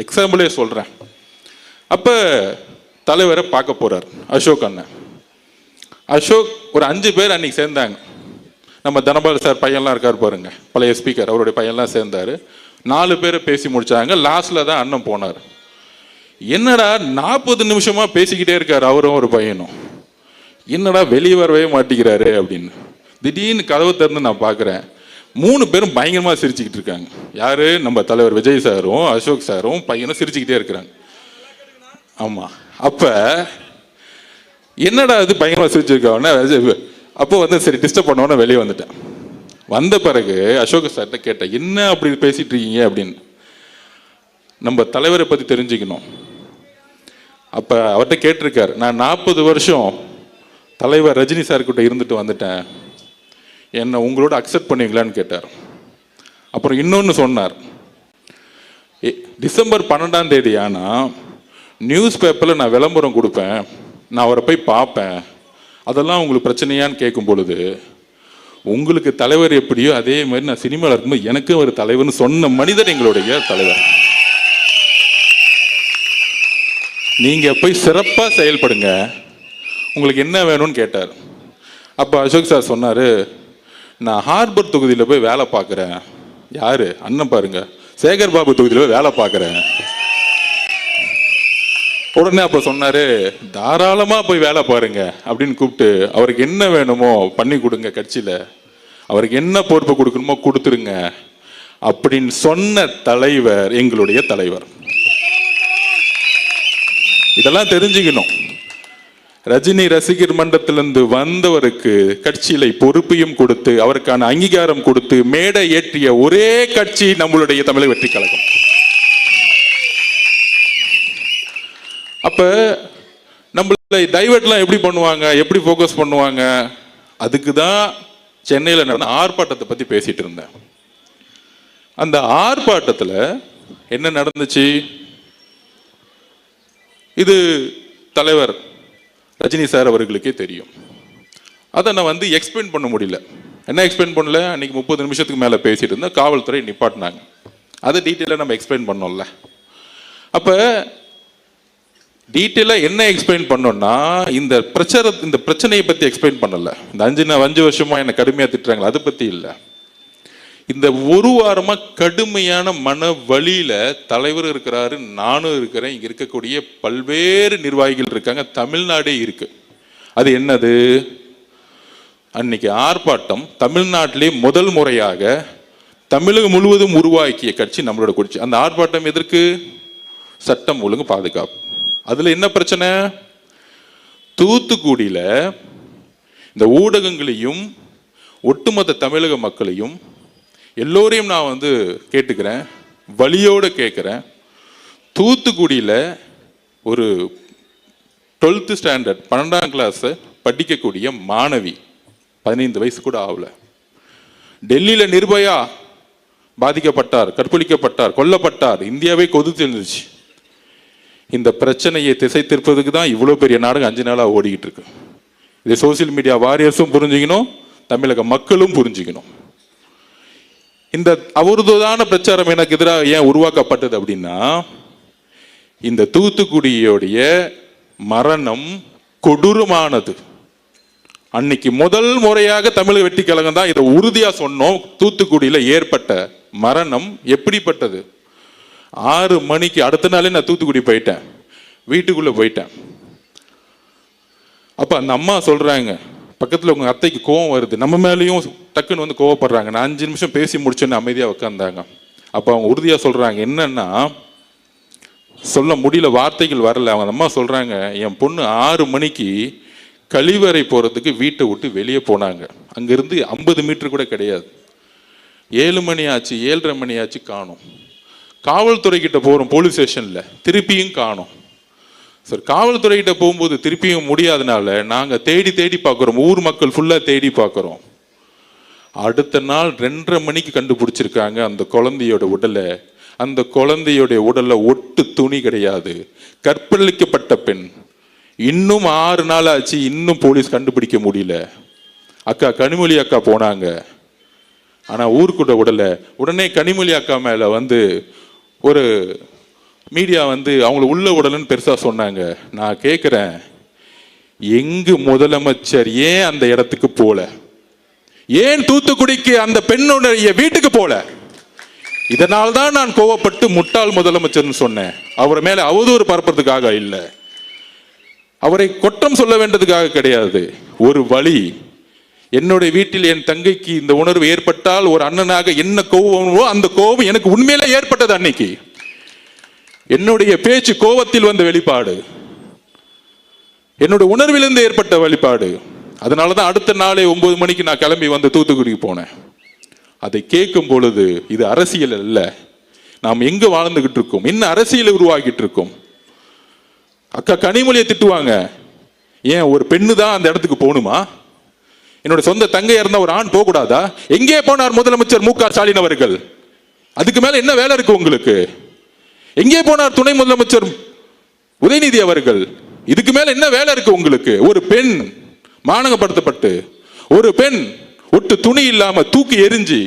எக்ஸாம்பிளே சொல்கிறேன். அப்போ தலைவரை பார்க்க போகிறார் அசோக் அண்ணன். அசோக் ஒரு 5 பேர் அன்றைக்கி சேர்ந்தாங்க. நம்ம தனபால் சார் பையன்லாம் இருக்கார் பாருங்க, பழைய ஸ்பீக்கர், அவருடைய பையன்லாம் சேர்ந்தார். 4 பேரை பேசி முடித்தாங்க. லாஸ்ட்டில் தான் அண்ணன் போனார். என்னடா 40 நிமிஷமாக பேசிக்கிட்டே இருக்கார் அவரும் ஒரு பையனும், என்னடா வெளியே வரவே மாட்டேங்கிறாரு அப்படின்னு. திடீர்னு கதவை திறந்து நான் பார்க்குறேன், 3 பேரும் பயங்கரமாக சிரிச்சுக்கிட்டு இருக்காங்க. யார்? நம்ம தலைவர் விஜய் சாரும் அசோக் சாரும் பையனும் சிரிச்சுக்கிட்டே இருக்கிறாங்க. ஆமாம். அப்போ என்னடா அது பயங்கரமாக சிரிச்சிருக்காங்கன்னா, அப்போ சரி டிஸ்டர்ப் பண்ணோன்னு வெளியே வந்துட்டேன். வந்த பிறகு அசோக் சார்கிட்ட கேட்டேன், என்ன அப்படி பேசிட்டு இருக்கீங்க அப்படின்னு. நம்ம தலைவரை பற்றி தெரிஞ்சுக்கணும். அப்போ அவர்கிட்ட கேட்டிருக்காரு, நான் 40 வருஷம் தலைவர் ரஜினி சார்கிட்ட இருந்துட்டு வந்துட்டேன், என்னை உங்களோட அக்செப்ட் பண்ணுவீங்களான்னு கேட்டார். அப்புறம் இன்னொன்று சொன்னார், டிசம்பர் 12ஆம் தேதி ஆனால் நியூஸ் பேப்பரில் நான் விளம்பரம் கொடுப்பேன், நான் அவரை போய் பார்ப்பேன், அதெல்லாம் உங்களுக்கு பிரச்சனையான்னு கேட்கும் பொழுது, உங்களுக்கு தலைவர் எப்படியோ அதே மாதிரி நான் சினிமாவில் இருக்கும்போது எனக்கும் ஒரு தலைவர்னு சொன்ன மனிதர் எங்களுடைய தலைவர். நீங்கள் போய் சிறப்பாக செயல்படுங்க, உங்களுக்கு என்ன வேணும்னு கேட்டார். அப்போ அசோக் சார் சொன்னார், நான் ஹார்பர் தொகுதியில் போய் வேலை பார்க்குறேன். யார்? அண்ணன் பாருங்க, சேகர் பாபு தொகுதியில் போய் வேலை பார்க்குறேன். உடனே அப்போ சொன்னார், தாராளமாக போய் வேலை பாருங்க அப்படின்னு கூப்பிட்டு, அவருக்கு என்ன வேணுமோ பண்ணி கொடுங்க, கட்சியில் அவருக்கு என்ன பொறுப்பு கொடுக்கணுமோ கொடுத்துருங்க அப்படின்னு சொன்ன தலைவர் எங்களுடைய தலைவர். இதெல்லாம் தெரிஞ்சுக்கணும். ரஜினி ரசிகர் மன்றத்திலிருந்து வந்தவருக்கு கட்சியில பொறுப்பையும் கொடுத்து அவருக்கான அங்கீகாரம் கொடுத்து மேடை ஏற்றிய ஒரே கட்சி நம்மளுடைய தமிழக வெற்றி கழகம். அப்ப நம்மள டைவர்ட்லாம் எப்படி பண்ணுவாங்க, எப்படி ஃபோக்கஸ் பண்ணுவாங்க, அதுக்கு தான் சென்னையில் நடந்த ஆர்ப்பாட்டத்தை பத்தி பேசிட்டு இருந்தேன். அந்த ஆர்ப்பாட்டத்தில் என்ன நடந்துச்சு, இது தலைவர் ரஜினி சார் அவர்களுக்கே தெரியும். அதை நான் எக்ஸ்பிளைன் பண்ண முடியல. என்ன எக்ஸ்பிளைன் பண்ணல, அன்னைக்கு 30 நிமிஷத்துக்கு மேலே பேசிட்டு இருந்தால் காவல்துறை நிப்பாட்டினாங்க. அதை டீட்டெயிலாக நம்ம எக்ஸ்பிளைன் பண்ணோம்ல. அப்போ டீட்டெயிலாக என்ன எக்ஸ்பிளைன் பண்ணோம்னா, இந்த பிரச்சனையை பற்றி எக்ஸ்பிளைன் பண்ணல. இந்த 5 வருஷமா என்னை கடுமையாக திட்டுறாங்களா, அதை பற்றி இல்லை. இந்த ஒரு வாரமாக கடுமையான மன வழியில தலைவர் இருக்கிறாரு, நானும் இருக்கிறேன், இங்க இருக்கக்கூடிய பல்வேறு நிர்வாகிகள் இருக்காங்க, தமிழ்நாடே இருக்கு. அது என்னது, அன்னைக்கு ஆர்ப்பாட்டம் தமிழ்நாட்டிலே முதல் முறையாக தமிழகம் முழுவதும் உருவாக்கிய கட்சி நம்மளோட கட்சி. அந்த ஆர்ப்பாட்டம் எதற்கு? சட்டம் ஒழுங்கு பாதுகாப்பு. அதுல என்ன பிரச்சனை, தூத்துக்குடியில இந்த ஊடகங்களையும் ஒட்டுமொத்த தமிழக மக்களையும் எல்லோரையும் நான் கேட்டுக்கிறேன், வலியோடு கேட்குறேன். தூத்துக்குடியில் ஒரு 12th ஸ்டாண்டர்ட் 12ஆம் கிளாஸ் படிக்கக்கூடிய மாணவி, 15 வயசு கூட ஆகல, டெல்லியில் நிர்பயா பாதிக்கப்பட்டார், கற்பழிக்கப்பட்டார், கொல்லப்பட்டார், இந்தியாவே கொதித்து இருந்துச்சு. இந்த பிரச்சனையை திசை திருப்பதுக்கு தான் இவ்வளோ பெரிய நாடகம் 5 நாளாக ஓடிக்கிட்டு இருக்கு. இதை சோசியல் மீடியா வாரியர்ஸும் புரிஞ்சுக்கணும், தமிழக மக்களும் புரிஞ்சுக்கணும். இந்த அவதூறான பிரச்சாரம் எனக்கு எதிராக ஏன் உருவாக்கப்பட்டது அப்படின்னா, இந்த தூத்துக்குடியோடைய மரணம் கொடூரமானது. அன்னைக்கு முதல் முறையாக தமிழக வெற்றி கழகம் தான் இதை உறுதியா சொன்னோம். தூத்துக்குடியில் ஏற்பட்ட மரணம் எப்படிப்பட்டது, 6 மணிக்கு அடுத்த நாளே நான் தூத்துக்குடி போயிட்டேன், வீட்டுக்குள்ள போயிட்டேன். அப்ப அந்த அம்மா சொல்றாங்க, பக்கத்தில் உங்கள் அத்தைக்கு கோவம் வருது, நம்ம மேலேயும் டக்குன்னு கோவப்படுறாங்க. நான் 5 நிமிஷம் பேசி முடிச்சோன்னு அமைதியாக உட்காந்தாங்க. அப்போ அவங்க உறுதியாக சொல்கிறாங்க, என்னன்னா சொல்ல முடியல, வார்த்தைகள் வரல. அவங்க அம்மா சொல்கிறாங்க, என் பொண்ணு 6 மணிக்கு கழிவறை போகிறதுக்கு வீட்டை விட்டு வெளியே போனாங்க, அங்கேருந்து 50 மீட்டர் கூட கிடையாது. 7 மணி ஆச்சு, 7:30 மணி ஆச்சு, காணோம். காவல்துறைக்கிட்ட போகிறோம், போலீஸ் ஸ்டேஷனில் திருப்பியும் காணோம். சார், காவல்துறைகிட்ட போகும்போது திருப்பியும் முடியாதனால நாங்கள் தேடி தேடி பார்க்குறோம், ஊர் மக்கள் ஃபுல்லாக தேடி பார்க்குறோம். அடுத்த நாள் 2:30 மணிக்கு கண்டுபிடிச்சிருக்காங்க அந்த குழந்தையோட உடலை. அந்த குழந்தையோடைய உடல்ல ஒட்டு துணி கிடையாது, கற்பழிக்கப்பட்ட பெண். இன்னும் 6 நாள் ஆச்சு, இன்னும் போலீஸ் கண்டுபிடிக்க முடியல. அக்கா கனிமொழி அக்கா போனாங்க, ஆனால் ஊருக்குள்ள உடலை. உடனே கனிமொழி அக்கா மேலே ஒரு மீடியா வந்து அவங்கள உள்ள உடலன்னு பெருசா சொன்னாங்க. நான் கேட்கிறேன், எங்கு முதலமைச்சர் ஏன் அந்த இடத்துக்கு போல? ஏன் தூத்துக்குடிக்கு அந்த பெண்ணுடைய வீட்டுக்கு போல? இதனால்தான் நான் கோவப்பட்டு முட்டாள் முதலமைச்சர்னு சொன்னேன். அவர் மேல அவதூறு பரப்புறதுக்காக இல்ல, அவரை குற்றம் சொல்ல வேண்டதுக்காக கிடையாது. ஒரு வழி, என்னுடைய வீட்டில் என் தங்கைக்கு இந்த உணர்வு ஏற்பட்டால் ஒரு அண்ணனாக என்ன கோவமோ அந்த கோபம் எனக்கு உண்மையிலே ஏற்பட்டது. அன்னைக்கு என்னுடைய பேச்சு கோபத்தில் வந்த வெளிப்பாடு, என்னுடைய உணர்விலிருந்து ஏற்பட்ட வெளிப்பாடு. அதனாலதான் அடுத்த நாளே 9 மணிக்கு நான் கிளம்பி வந்து தூத்துக்குடிக்கு போனேன். அதை கேட்கும் பொழுது இது அரசியல் அல்ல, நாம் எங்க வாழ்ந்துகிட்டு இருக்கோம், என்ன அரசியலை உருவாக்கிட்டு இருக்கோம். அக்கா கனிமொழியை திட்டுவாங்க, ஏன் ஒரு பெண்ணு தான் அந்த இடத்துக்கு போகணுமா? என்னோட சொந்த தங்கையா இருந்தா ஒரு ஆண் போக கூடாதா? எங்கே போனார் முதலமைச்சர் மு க ஸ்டாலின் அவர்கள்? அதுக்கு மேல என்ன வேலை இருக்கு உங்களுக்கு? எங்கே போனார் துணை முதலமைச்சர் உதயநிதி அவர்கள்? இதுக்கு மேல என்ன வேலை இருக்கு உங்களுக்கு? ஒரு பெண் மானங்கப்படுத்தப்பட்டு, ஒரு பெண் ஒட்டு துணி இல்லாம தூக்கி எரிஞ்சு,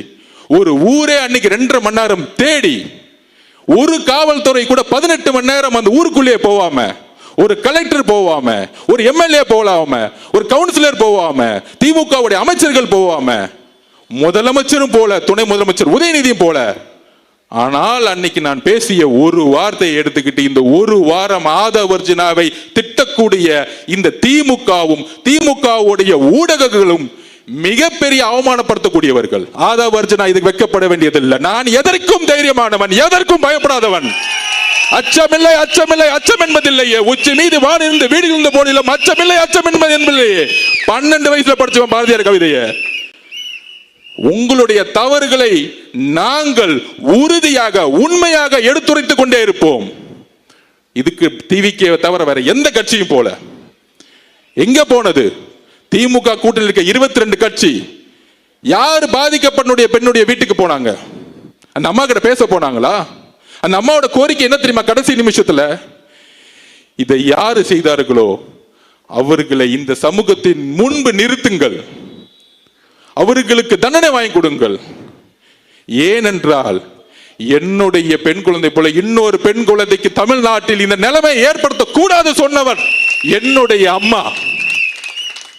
ஒரு ஊரே அன்னைக்கு 2.5 மணி நேரம் தேடி, ஒரு காவல்துறை கூட 18 மணி நேரம் அந்த ஊருக்குள்ளே போவாம, ஒரு கலெக்டர் போவாம, ஒரு எம்எல்ஏ போகாம, ஒரு கவுன்சிலர் போவாம, திமுகவுடைய அமைச்சர்கள் போவாம, முதலமைச்சரும் போல, துணை முதலமைச்சர் உதயநிதியும் போல. ஆனால் அன்னைக்கு நான் பேசிய ஒரு வார்த்தையை எடுத்துக்கிட்டு இந்த ஒரு வாரம் ஆதவர்ஜினாவை திட்டக்கூடிய இந்த திமுகவும் திமுகவுடைய ஊடகங்களும் மிகப்பெரிய அவமானப்படுத்தக்கூடியவர்கள். ஆதவர்ஜினா இதுக்கு வைக்கப்பட வேண்டியதில்லை. நான் எதற்கும் தைரியமானவன், எதற்கும் பயப்படாதவன். அச்சமில்லை அச்சமில்லை அச்சம் என்பதில்லையே, உச்சி மீது வான் இருந்து வீடு இருந்த போதிலும் அச்சமில்லை அச்சம் என்பதில்லையே. 12 வயசுல படிச்சவன் பாரதியார் கவிதையை. உங்களுடைய தவறுகளை நாங்கள் உறுதியாக உண்மையாக எடுத்துரைத்துக் கொண்டே இருப்போம். இதுக்கு டிவிக்கு தவிர வேற எந்த கட்சியும் போல. எங்க போனது? திமுக கூட்டணியில் இருக்க 22 கட்சி யார் பாதிக்கப்பட்ட பெண்ணுடைய வீட்டுக்கு போனாங்க? அந்த அம்மா கிட்ட பேச போனாங்களா? அந்த அம்மாவோட கோரிக்கை என்ன தெரியுமா? கடைசி நிமிஷத்துல இதை யாரு செய்தார்களோ அவர்களை இந்த சமூகத்தின் முன்பு நிறுத்துங்கள், அவர்களுக்கு தண்டனை வாங்கி கொடுங்கள். ஏனென்றால் என்னுடைய பெண் குழந்தை போல இன்னொரு பெண் குழந்தைக்கு தமிழ்நாட்டில் இந்த நிலைமை ஏற்படுத்த கூடாது சொன்னவர் என்னுடைய அம்மா.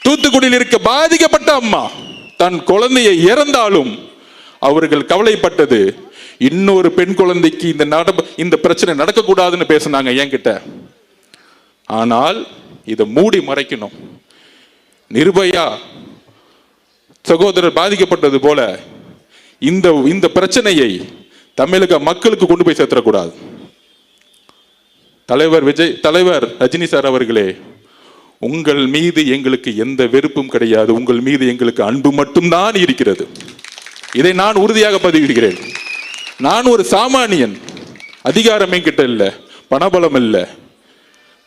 தூத்துக்குடியில் இருக்க பாதிக்கப்பட்ட அம்மா தன் குழந்தையை இறந்தாலும் அவர்கள் கவலைப்பட்டது இன்னொரு பெண் குழந்தைக்கு இந்த பிரச்சனை நடக்கக்கூடாதுன்னு பேசினாங்க என்கிட்ட. ஆனால் இதை மூடி மறைக்கணும். நிர்பயா சகோதரர் பாதிக்கப்பட்டது போல இந்த பிரச்சனையை தமிழக மக்களுக்கு கொண்டு போய் சேர்த்தக்கூடாது. தலைவர் ரஜினி சார் அவர்களே, உங்கள் மீது எங்களுக்கு எந்த வெறுப்பும் கிடையாது, உங்கள் மீது எங்களுக்கு அன்பு மட்டும்தான் இருக்கிறது. இதை நான் உறுதியாக பதிவிடுகிறேன். நான் ஒரு சாமானியன், அதிகாரம் என்கிட்ட இல்லை, பணபலம் இல்லை.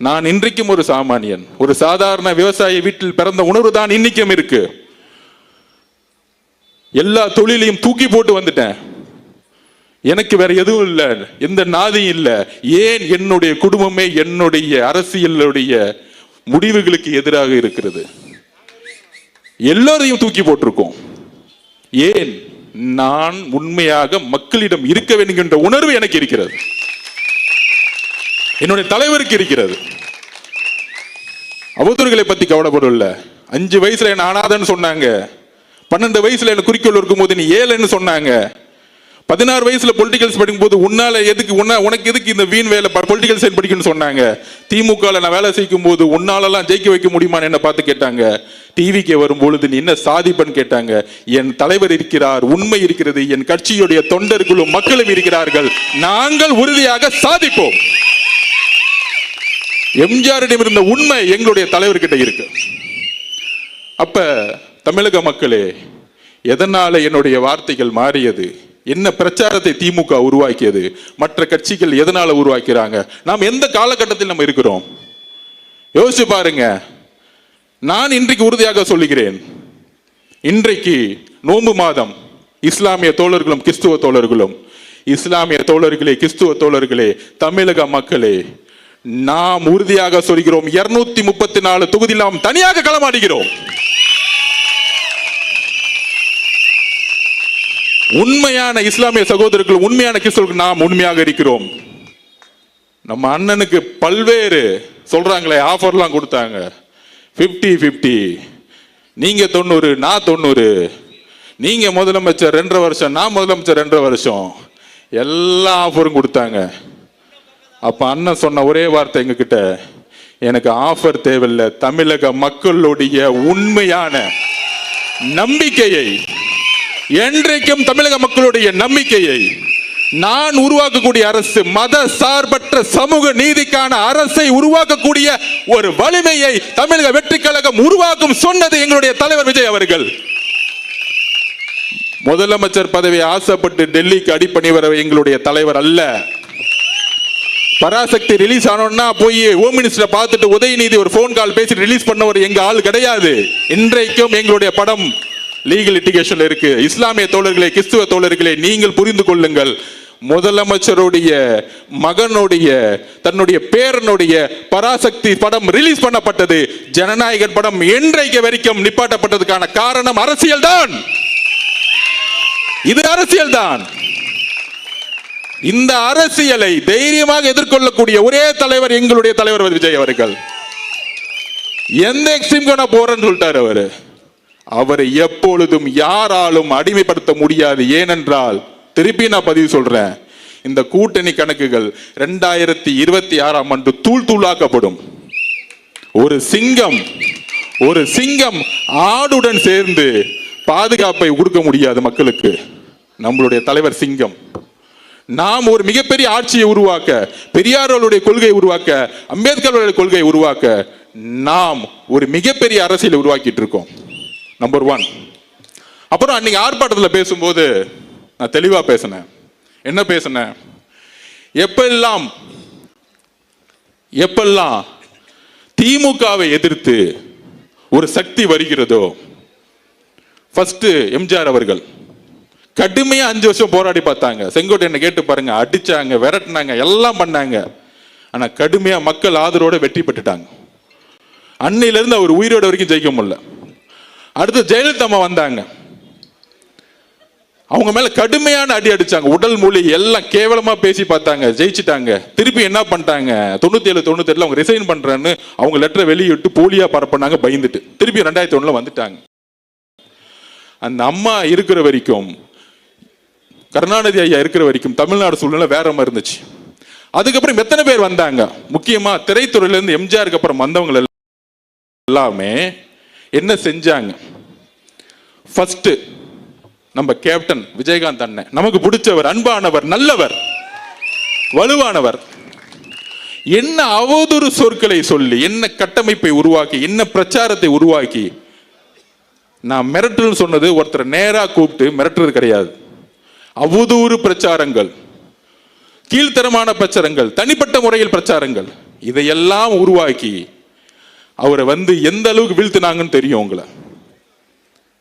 நான் இன்றைக்கும் ஒரு சாமானியன், ஒரு சாதாரண விவசாய வீட்டில் பிறந்த உணர்வு தான் இன்னைக்கும் இருக்கு. எல்லா தொழிலையும் தூக்கி போட்டு வந்துட்டேன். எனக்கு வேற எதுவும் இல்லை, எந்த நாதியும் இல்லை. ஏன்? என்னுடைய குடும்பமே என்னுடைய அரசியலுடைய முடிவுகளுக்கு எதிராக இருக்கிறது. எல்லோரையும் தூக்கி போட்டிருக்கோம். ஏன்? நான் உண்மையாக மக்களிடம் இருக்க வேண்டும் என்ற உணர்வு எனக்கு இருக்கிறது, என்னுடைய தலைவருக்கு இருக்கிறது. அவதூறுகளை பத்தி கவலைப்படல. 5 வயசுல என்ன அனாதன்னு சொன்னாங்க, 12 வயசுல என்ன குறிக்கோள் இருக்கும் போது நீ ஏழைன்னு சொன்னாங்க, 16 வயசுல பொலிட்டிகல்ஸ் படிக்கும் போது உனக்கு எதுக்கு இந்த வீண் வேலை பொலிட்டிகல் சயின்ஸ் படிக்கணும்னு சொன்னாங்க. திமுக நான் வேலை செய்யும் போது உன்னாலெல்லாம் ஜெயிக்க வைக்க முடியுமான்னு என்ன பார்த்து கேட்டாங்க. டிவிக்கு வரும்பொழுது நீ என்ன சாதிப்பன்னு கேட்டாங்க. என் தலைவர் இருக்கிறார், உண்மை இருக்கிறது, என் கட்சியுடைய தொண்டர்களும் மக்களும் இருக்கிறார்கள், நாங்கள் உறுதியாக சாதிப்போம். எம்ஜிஆரிடம் இருந்த உண்மை எங்களுடைய தலைவர்கிட்ட இருக்கு. அப்ப தமிழக மக்களே, எதனால என்னுடைய வார்த்தைகள் மாறியது? என்ன பிரச்சாரத்தை திமுக உருவாக்கியது? மற்ற கட்சிகள் எதனால உருவாக்கிறாங்க? நாம் எந்த காலகட்டத்தில் நம்ம இருக்கிறோம் யோசிச்சு பாருங்க. நான் இன்றைக்கு உறுதியாக சொல்லுகிறேன், இன்றைக்கு நோன்பு மாதம். இஸ்லாமிய தோழர்களும் கிறிஸ்துவ தோழர்களும், இஸ்லாமிய தோழர்களே, கிறிஸ்துவ தோழர்களே, தமிழக மக்களே, நாம் உறுதியாக சொல்கிறோம், 234 தொகுதியில் நாம் தனியாக களமாடுகிறோம். உண்மையான இஸ்லாமிய சகோதரர்கள், உண்மையான கிறிஸ்தவர்கள் நாம் உண்மையாக இருக்கிறோம். நம்ம அண்ணனுக்கு பல்வேறு சொல்றாங்களே ஆஃபர்லாம் கொடுத்தாங்க. 50-50, நீங்க 90 நான் 90, நீங்க முதலமைச்சர் 2.5 வருஷம் நான் முதலமைச்சர் 2.5 வருஷம், எல்லா ஆஃபரும் கொடுத்தாங்க. அப்ப அண்ணன் சொன்ன ஒரே வார்த்தை எங்க கிட்ட, எனக்கு ஆஃபர் தேவையில்லை, தமிழக மக்களுடைய உண்மையான நம்பிக்கையை, என்றைக்கும் தமிழக மக்களுடைய நம்பிக்கையை, நான் உருவாக்கக்கூடிய அரசு மத சார்பற்ற சமூக நீதிக்கான அரசை உருவாக்கக்கூடிய ஒரு வலிமையை தமிழக வெற்றி கழகம் உருவாக்கும் சொன்னது எங்களுடைய தலைவர் விஜய் அவர்கள். முதலமைச்சர் பதவியை ஆசைப்பட்டு டெல்லிக்கு அடிப்பணி வர எங்களுடைய தலைவர் அல்ல. பராசக்தி ரிலீஸ் ஆனோம்னா போய் ஹோம் மினிஸ்டரை பார்த்துட்டு உதயநிதி ஒரு போன் கால் பேசி ரிலீஸ் பண்ணவர் எங்க ஆள் கிடையாது. இன்றைக்கும் எங்களுடைய படம் லீகல் லிட்டிகேஷன்ல இருக்கு. இஸ்லாமிய தோழர்களே, கிறிஸ்துவ தோழர்களே, நீங்கள் புரிந்து கொள்ளுங்கள். முதலமைச்சருடைய மகனுடைய தன்னுடைய பேரனுடைய பராசக்தி படம் ரிலீஸ் பண்ணப்பட்டது. ஜனநாயகன் படம் என்றைக்கு வரைக்கும் நிப்பாட்டப்பட்டதுக்கான காரணம் அரசியல் தான். இது அரசியல் தான். இந்த அரசியலை தைரியமாக எதிர்கொள்ளக்கூடிய ஒரே தலைவர் எங்களுடைய தலைவர் விஜய் அவர்கள். எந்த எக்ஸ்ட்ரீம் நான் போறேன்னு சொல்லிட்டாரு அவரை எப்பொழுதும் யாராலும் அடிமைப்படுத்த முடியாது. ஏனென்றால் திருப்பி நான் பதிவு சொல்றேன், இந்த கூட்டணி கணக்குகள் 2026ஆம் ஆண்டு தூள் தூளாக்கப்படும். ஒரு சிங்கம் ஆடுடன் சேர்ந்து பாதுகாப்பை கொடுக்க முடியாது மக்களுக்கு. நம்மளுடைய தலைவர் சிங்கம். நாம் ஒரு மிகப்பெரிய ஆட்சியை உருவாக்க, பெரியார்களுடைய கொள்கையை உருவாக்க, அம்பேத்கருடைய கொள்கையை உருவாக்க நாம் ஒரு மிகப்பெரிய அரசியலை உருவாக்கிட்டு இருக்கோம். நம்பர் 1. அப்புறம் அன்னைக்கு ஆர்ப்பாட்டத்தில் பேசும்போது நான் தெளிவா பேசினேன். என்ன பேசினேன்? எப்பெல்லாம் திமுகவை எதிர்த்து ஒரு சக்தி வருகிறதோ, ஃபர்ஸ்ட் எம்ஜிஆர் அவர்கள் கடுமையா 5 வருஷம் போராடி பார்த்தாங்க. செங்கோட்டையனை கேட்டு பாருங்க, அடிச்சாங்க, விரட்டினாங்க, எல்லாம் பண்ணாங்க. ஆனா கடுமையா மக்கள் ஆதரவோட வெற்றி பெற்றுட்டாங்க. அன்னையிலிருந்து அவர் உயிரோட வரைக்கும் ஜெயிக்க முடியல. அடுத்து ஜெயலலிதா அம்மா வந்தாங்க. அவங்க மேல கடுமையான அடி அடிச்சாங்க. உடல் மொழி எல்லாம் கேவலமா பேசி பார்த்தாங்க, ஜெயிச்சிட்டாங்க. திருப்பி என்ன பண்ணிட்டாங்க, 97-98 அவங்க ரிசைன் பண்றேன்னு அவங்க லெட்டரை வெளியிட்டு போலியா பரப்பினாங்க. பயந்துட்டு திருப்பி 2001 வந்துட்டாங்க. அந்த அம்மா இருக்கிற வரைக்கும், கருணாநிதி ஐயா இருக்கிற வரைக்கும் தமிழ்நாடு சூழ்நிலை வேற மாதிரி இருந்துச்சு. அதுக்கப்புறம் எத்தனை பேர் வந்தாங்க, முக்கியமா திரைத்துறையில இருந்து எம்ஜிஆருக்கு அப்புறம் வந்தவங்க எல்லாமே என்ன செஞ்சாங்க? ஃபர்ஸ்ட் நம்ம கேப்டன் விஜயகாந்த் அண்ணன் நமக்கு பிடிச்சவர், அன்பானவர், நல்லவர், வலுவானவர். என்ன அவதூறு சொற்களை சொல்லி, என்ன கட்டமைப்பை உருவாக்கி, என்ன பிரச்சாரத்தை உருவாக்கி, நான் மிரட்டல் சொன்னது ஒருத்தர் நேரா கூப்பிட்டு மிரட்டுறது கிடையாது. அவதூறு பிரச்சாரங்கள், கீழ்த்தரமான பிரச்சாரங்கள், தனிப்பட்ட முறையில் பிரச்சாரங்கள், இதையெல்லாம் உருவாக்கி அவரை எந்த அளவுக்கு வீழ்த்தினாங்கன்னு தெரியும் உங்களை.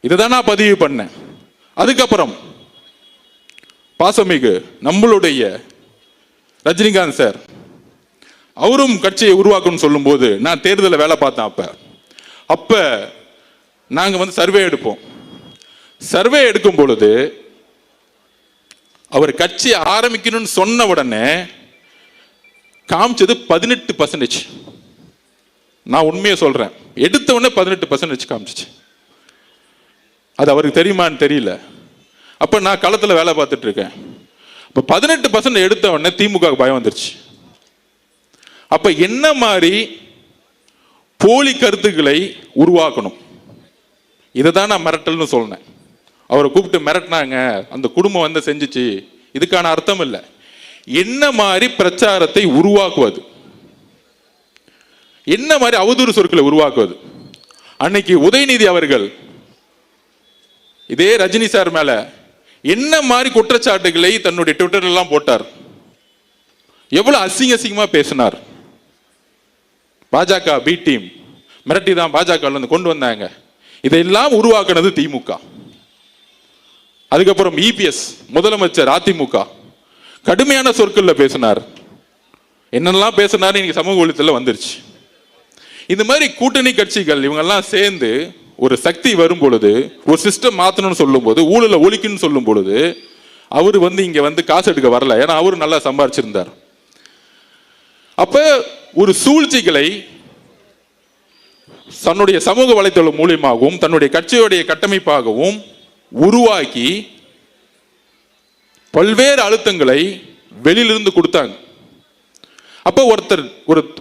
இதைதான் நான் பதிவு பண்ணேன். அதுக்கப்புறம் பாசமிகு நம்மளுடைய ரஜினிகாந்த் சார், அவரும் கட்சியை உருவாக்கணும்னு சொல்லும் போது நான் தேர்தலில் வேலை பார்த்தேன். அப்ப நாங்க சர்வே எடுப்போம். சர்வே எடுக்கும் பொழுது அவர் கட்சி ஆரம்பிக்கணும்னு சொன்ன உடனே காமிச்சது 18%. நான் உண்மையை சொல்றேன், எடுத்த உடனே 18% காமிச்சிச்சு. அது அவருக்கு தெரியுமான்னு தெரியல. அப்ப நான் களத்துல வேலை பார்த்துட்டு இருக்கேன். அப்ப 18% எடுத்த உடனே திமுக பயம் வந்துருச்சு. அப்ப என்ன மாதிரி போலி கருத்துக்களை உருவாக்கணும், இதை தான் நான் மிரட்டல்னு சொன்னேன். அவரை கூப்பிட்டு மிரட்டினாங்க, அந்த குடும்பம் செஞ்சுச்சு, இதுக்கான அர்த்தம் இல்லை. என்ன மாதிரி பிரச்சாரத்தை உருவாக்குவது, என்ன மாதிரி அவதூறு சொற்களை உருவாக்குவது. அன்னைக்கு உதயநிதி அவர்கள் இதே ரஜினி சார் மேல என்ன மாதிரி குற்றச்சாட்டுகளை தன்னுடைய ட்விட்டர்ல எல்லாம் போட்டார், எவ்வளவு அசிங்கமா பேசினார். பாஜக பி டீம் மிரட்டி தான் பாஜக கொண்டு வந்தாங்க. இதையெல்லாம் உருவாக்குனது திமுக. அதுக்கப்புறம் இபிஎஸ் முதலமைச்சர் அதிமுக கடுமையான சொற்கள்ல பேசினார். என்னெல்லாம் பேசினார் இன்னைக்கு சமூக ஊடகத்துல வந்துருச்சு. இந்த மாதிரி கூட்டணி கட்சிகள் இவங்கெல்லாம் சேர்ந்து ஒரு சக்தி வரும் பொழுது, ஒரு சிஸ்டம் மாத்தணும்னு சொல்லும் போது, ஊழல ஒழிக்கணும்னு சொல்லும் பொழுது, அவரு இங்க காசு எடுக்க வரல. ஏன்னா அவரு நல்லா சம்பாரிச்சிருந்தார். அப்ப ஒரு சூழ்ச்சிகளை தன்னுடைய சமூக வலைத்தளம் மூலியமாகவும் தன்னுடைய கட்சியுடைய கட்டமைப்பாகவும் உருவாக்கி பல்வேறு அழுத்தங்களை வெளியிலிருந்து கொடுத்தாங்க. அப்ப ஒருத்தர்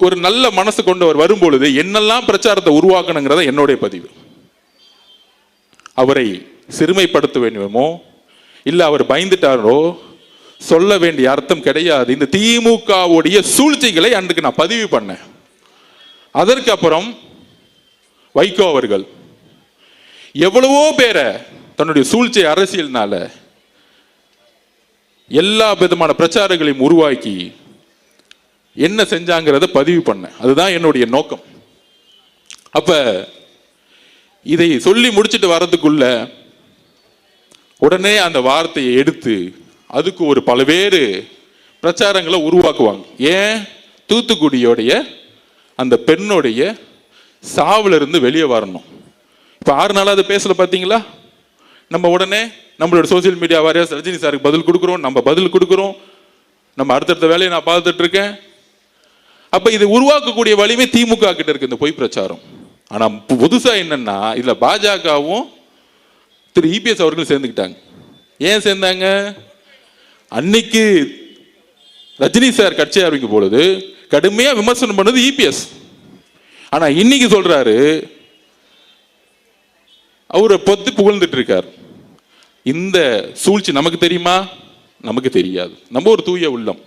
ஒரு நல்ல மனசு கொண்டவர் வரும்பொழுது என்னெல்லாம் பிரச்சாரத்தை உருவாக்கணுங்கிறத என்னுடைய பதிவு. அவரை சிறுமைப்படுத்த வேண்டுமோ இல்ல அவர் பயந்துட்டாரோ சொல்ல வேண்டிய அர்த்தம் கிடையாது. இந்த திமுகவுடைய சூழ்ச்சிகளை அன்றைக்கு நான் பதிவு பண்ணேன். அதற்கு அப்புறம் வைகோ அவர்கள் எவ்வளவோ பேரை தன்னுடைய சூழ்ச்சி அரசியல்னால எல்லா விதமான பிரச்சாரங்களையும் உருவாக்கி என்ன செஞ்சாங்கிறத பதிவு பண்ண. அதுதான் என்னுடைய நோக்கம். அப்ப இதை சொல்லி முடிச்சுட்டு வர்றதுக்குள்ள உடனே அந்த வார்த்தையை எடுத்து அதுக்கு ஒரு பல்வேறு பிரச்சாரங்களை உருவாக்குவாங்க. ஏன் தூத்துக்குடியோடைய அந்த பெண்ணுடைய சாவுல இருந்து வெளியே வரணும். இப்ப 6 நாளா அதை பேசல பாத்தீங்களா? நம்ம உடனே நம்மளோட சோசியல் மீடியா வாரியா ரஜினி சாருக்கு பதில் கொடுக்குறோம், நம்ம பதில் கொடுக்குறோம், நம்ம அடுத்தடுத்த வேலையை நான் பார்த்துட்டு இருக்கேன். அப்ப இது உருவாக்கக்கூடிய வலிமை திமுக கிட்ட இருக்கு இந்த பொய் பிரச்சாரம். ஆனா புதுசா என்னன்னா இதுல பாஜகவும் திரு இபிஎஸ் அவர்கள் சேர்ந்துக்கிட்டாங்க. ஏன் சேர்ந்தாங்க? அன்னைக்கு ரஜினி சார் கட்சி ஆரம்பிக்கும் பொழுது கடுமையா விமர்சனம் பண்ணது இபிஎஸ். ஆனா இன்னைக்கு சொல்றாரு, அவரை பொத்து புகழ்ந்துட்டு இருக்கார். இந்த சூழ்ச்சி நமக்கு தெரியுமா? நமக்கு தெரியாது. நம்ம ஒரு தூய உள்ளம்.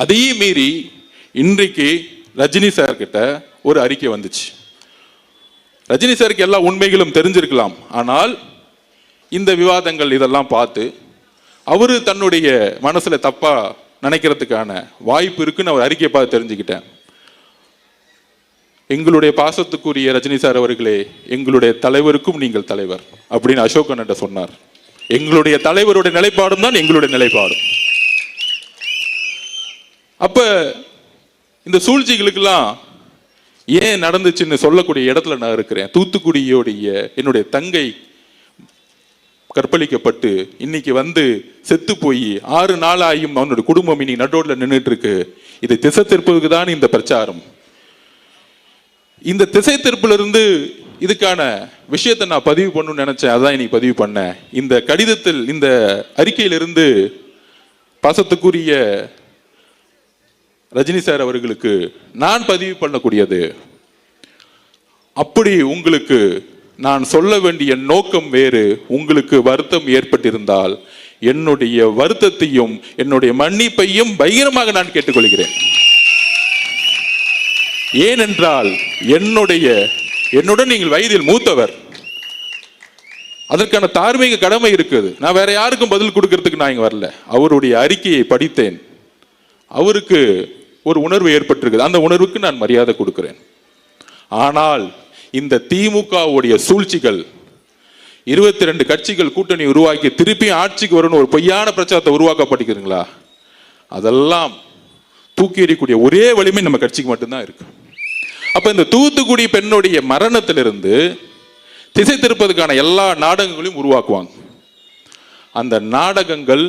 அதையும் மீறி இன்றைக்கு ரஜினி சார் கிட்ட ஒரு அறிக்கை வந்துச்சு. ரஜினி சாருக்கு எல்லா உண்மைகளும் தெரிஞ்சிருக்கலாம். ஆனால் இந்த விவாதங்கள் இதெல்லாம் பார்த்து அவரு தன்னுடைய மனசுல தப்பா நினைக்கிறதுக்கான வாய்ப்பு இருக்குன்னு அவர் அறிக்கையை பார்த்து தெரிஞ்சுக்கிட்டேன். எங்களுடைய பாசத்துக்குரிய ரஜினி சார் அவர்களே, எங்களுடைய தலைவருக்கும் நீங்கள் தலைவர் அப்படின்னு அசோகன் சொன்னார். எங்களுடைய தலைவருடைய நிலைப்பாடும் தான் எங்களுடைய நிலைப்பாடும். அப்ப இந்த சூழ்ச்சிகளுக்கெல்லாம் ஏன் நடந்துச்சுன்னு சொல்லக்கூடிய இடத்துல நான் இருக்கிறேன். தூத்துக்குடியோடைய என்னுடைய தங்கை கற்பழிக்கப்பட்டு இன்னைக்கு வந்து செத்து போய் 6 நாள் ஆகியும் அவனுடைய குடும்பம் இன்னைக்கு நட்டோட்ல நின்றுட்டு இருக்கு. இதை திசை திருப்பதுக்கு தான் இந்த பிரச்சாரம். இந்த திசை திருப்பிலிருந்து இதுக்கான விஷயத்தை நான் பதிவு பண்ணணும்னு நினைச்சேன். அதான் இன்னைக்கு பதிவு பண்ணேன். இந்த கடிதத்தில் இந்த அறிக்கையிலிருந்து பாசத்துக்குரிய ரஜினி சார் அவர்களுக்கு நான் பதிவு பண்ணக்கூடியது, அப்படி உங்களுக்கு நான் சொல்ல வேண்டிய நோக்கம் வேறு, உங்களுக்கு வருத்தம் ஏற்பட்டிருந்தால் என்னுடைய வருத்தத்தையும் என்னுடைய மன்னிப்பையும் பகிரமாக நான் கேட்டுக்கொள்கிறேன். ஏனென்றால் என்னுடன் நீங்கள் வயதில் மூத்தவர், அதற்கான தார்மீக கடமை இருக்குது. நான் வேற யாருக்கும் பதில் கொடுக்கறதுக்கு நான் இங்க வரல. அவருடைய அறிக்கையை படித்தேன். அவருக்கு ஒரு உணர்வு ஏற்பட்டிருக்குது. அந்த உணர்வுக்கு நான் மரியாதை கொடுக்கிறேன். ஆனால் இந்த திமுகவுடைய சூழ்ச்சிகள் 22 கட்சிகள் கூட்டணி உருவாக்கி திருப்பி ஆட்சிக்கு வரணும் ஒரு பொய்யான பிரச்சாரத்தை உருவாக்கப்படுகிறீங்களா? அதெல்லாம் தூக்கி எறியக்கூடிய ஒரே வலிமை நம்ம கட்சிக்கு மட்டும்தான் இருக்கு. அப்ப இந்த தூத்துக்குடி பெண்ணுடைய மரணத்திலிருந்து திசை திருப்பதுக்கான எல்லா நாடகங்களையும் உருவாக்குவாங்க. அந்த நாடகங்கள்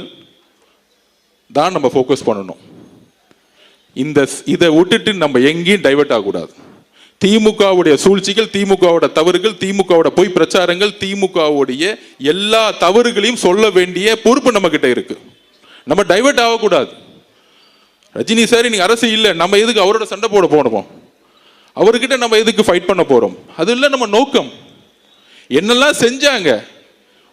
தான் நம்ம ஃபோக்கஸ் பண்ணணும். இதை விட்டுட்டு நம்ம எங்கேயும் டைவர்ட் ஆகக்கூடாது. திமுகவுடைய சூழ்ச்சிகள், திமுகவோட தவறுகள், திமுகவோட பொய் பிரச்சாரங்கள், திமுகவுடைய எல்லா தவறுகளையும் சொல்ல வேண்டிய பொறுப்பு நம்ம கிட்ட இருக்கு. நம்ம டைவர்ட் ஆகக்கூடாது. ரஜினி சார் நீங்க அரசு இல்லை, நம்ம எதுக்கு அவரோட சண்டை போட போனோம்? அவர்கிட்ட நம்ம எதுக்கு ஃபைட் பண்ண போறோம்? அது இல்லை நம்ம நோக்கம். என்னெல்லாம் செஞ்சாங்க,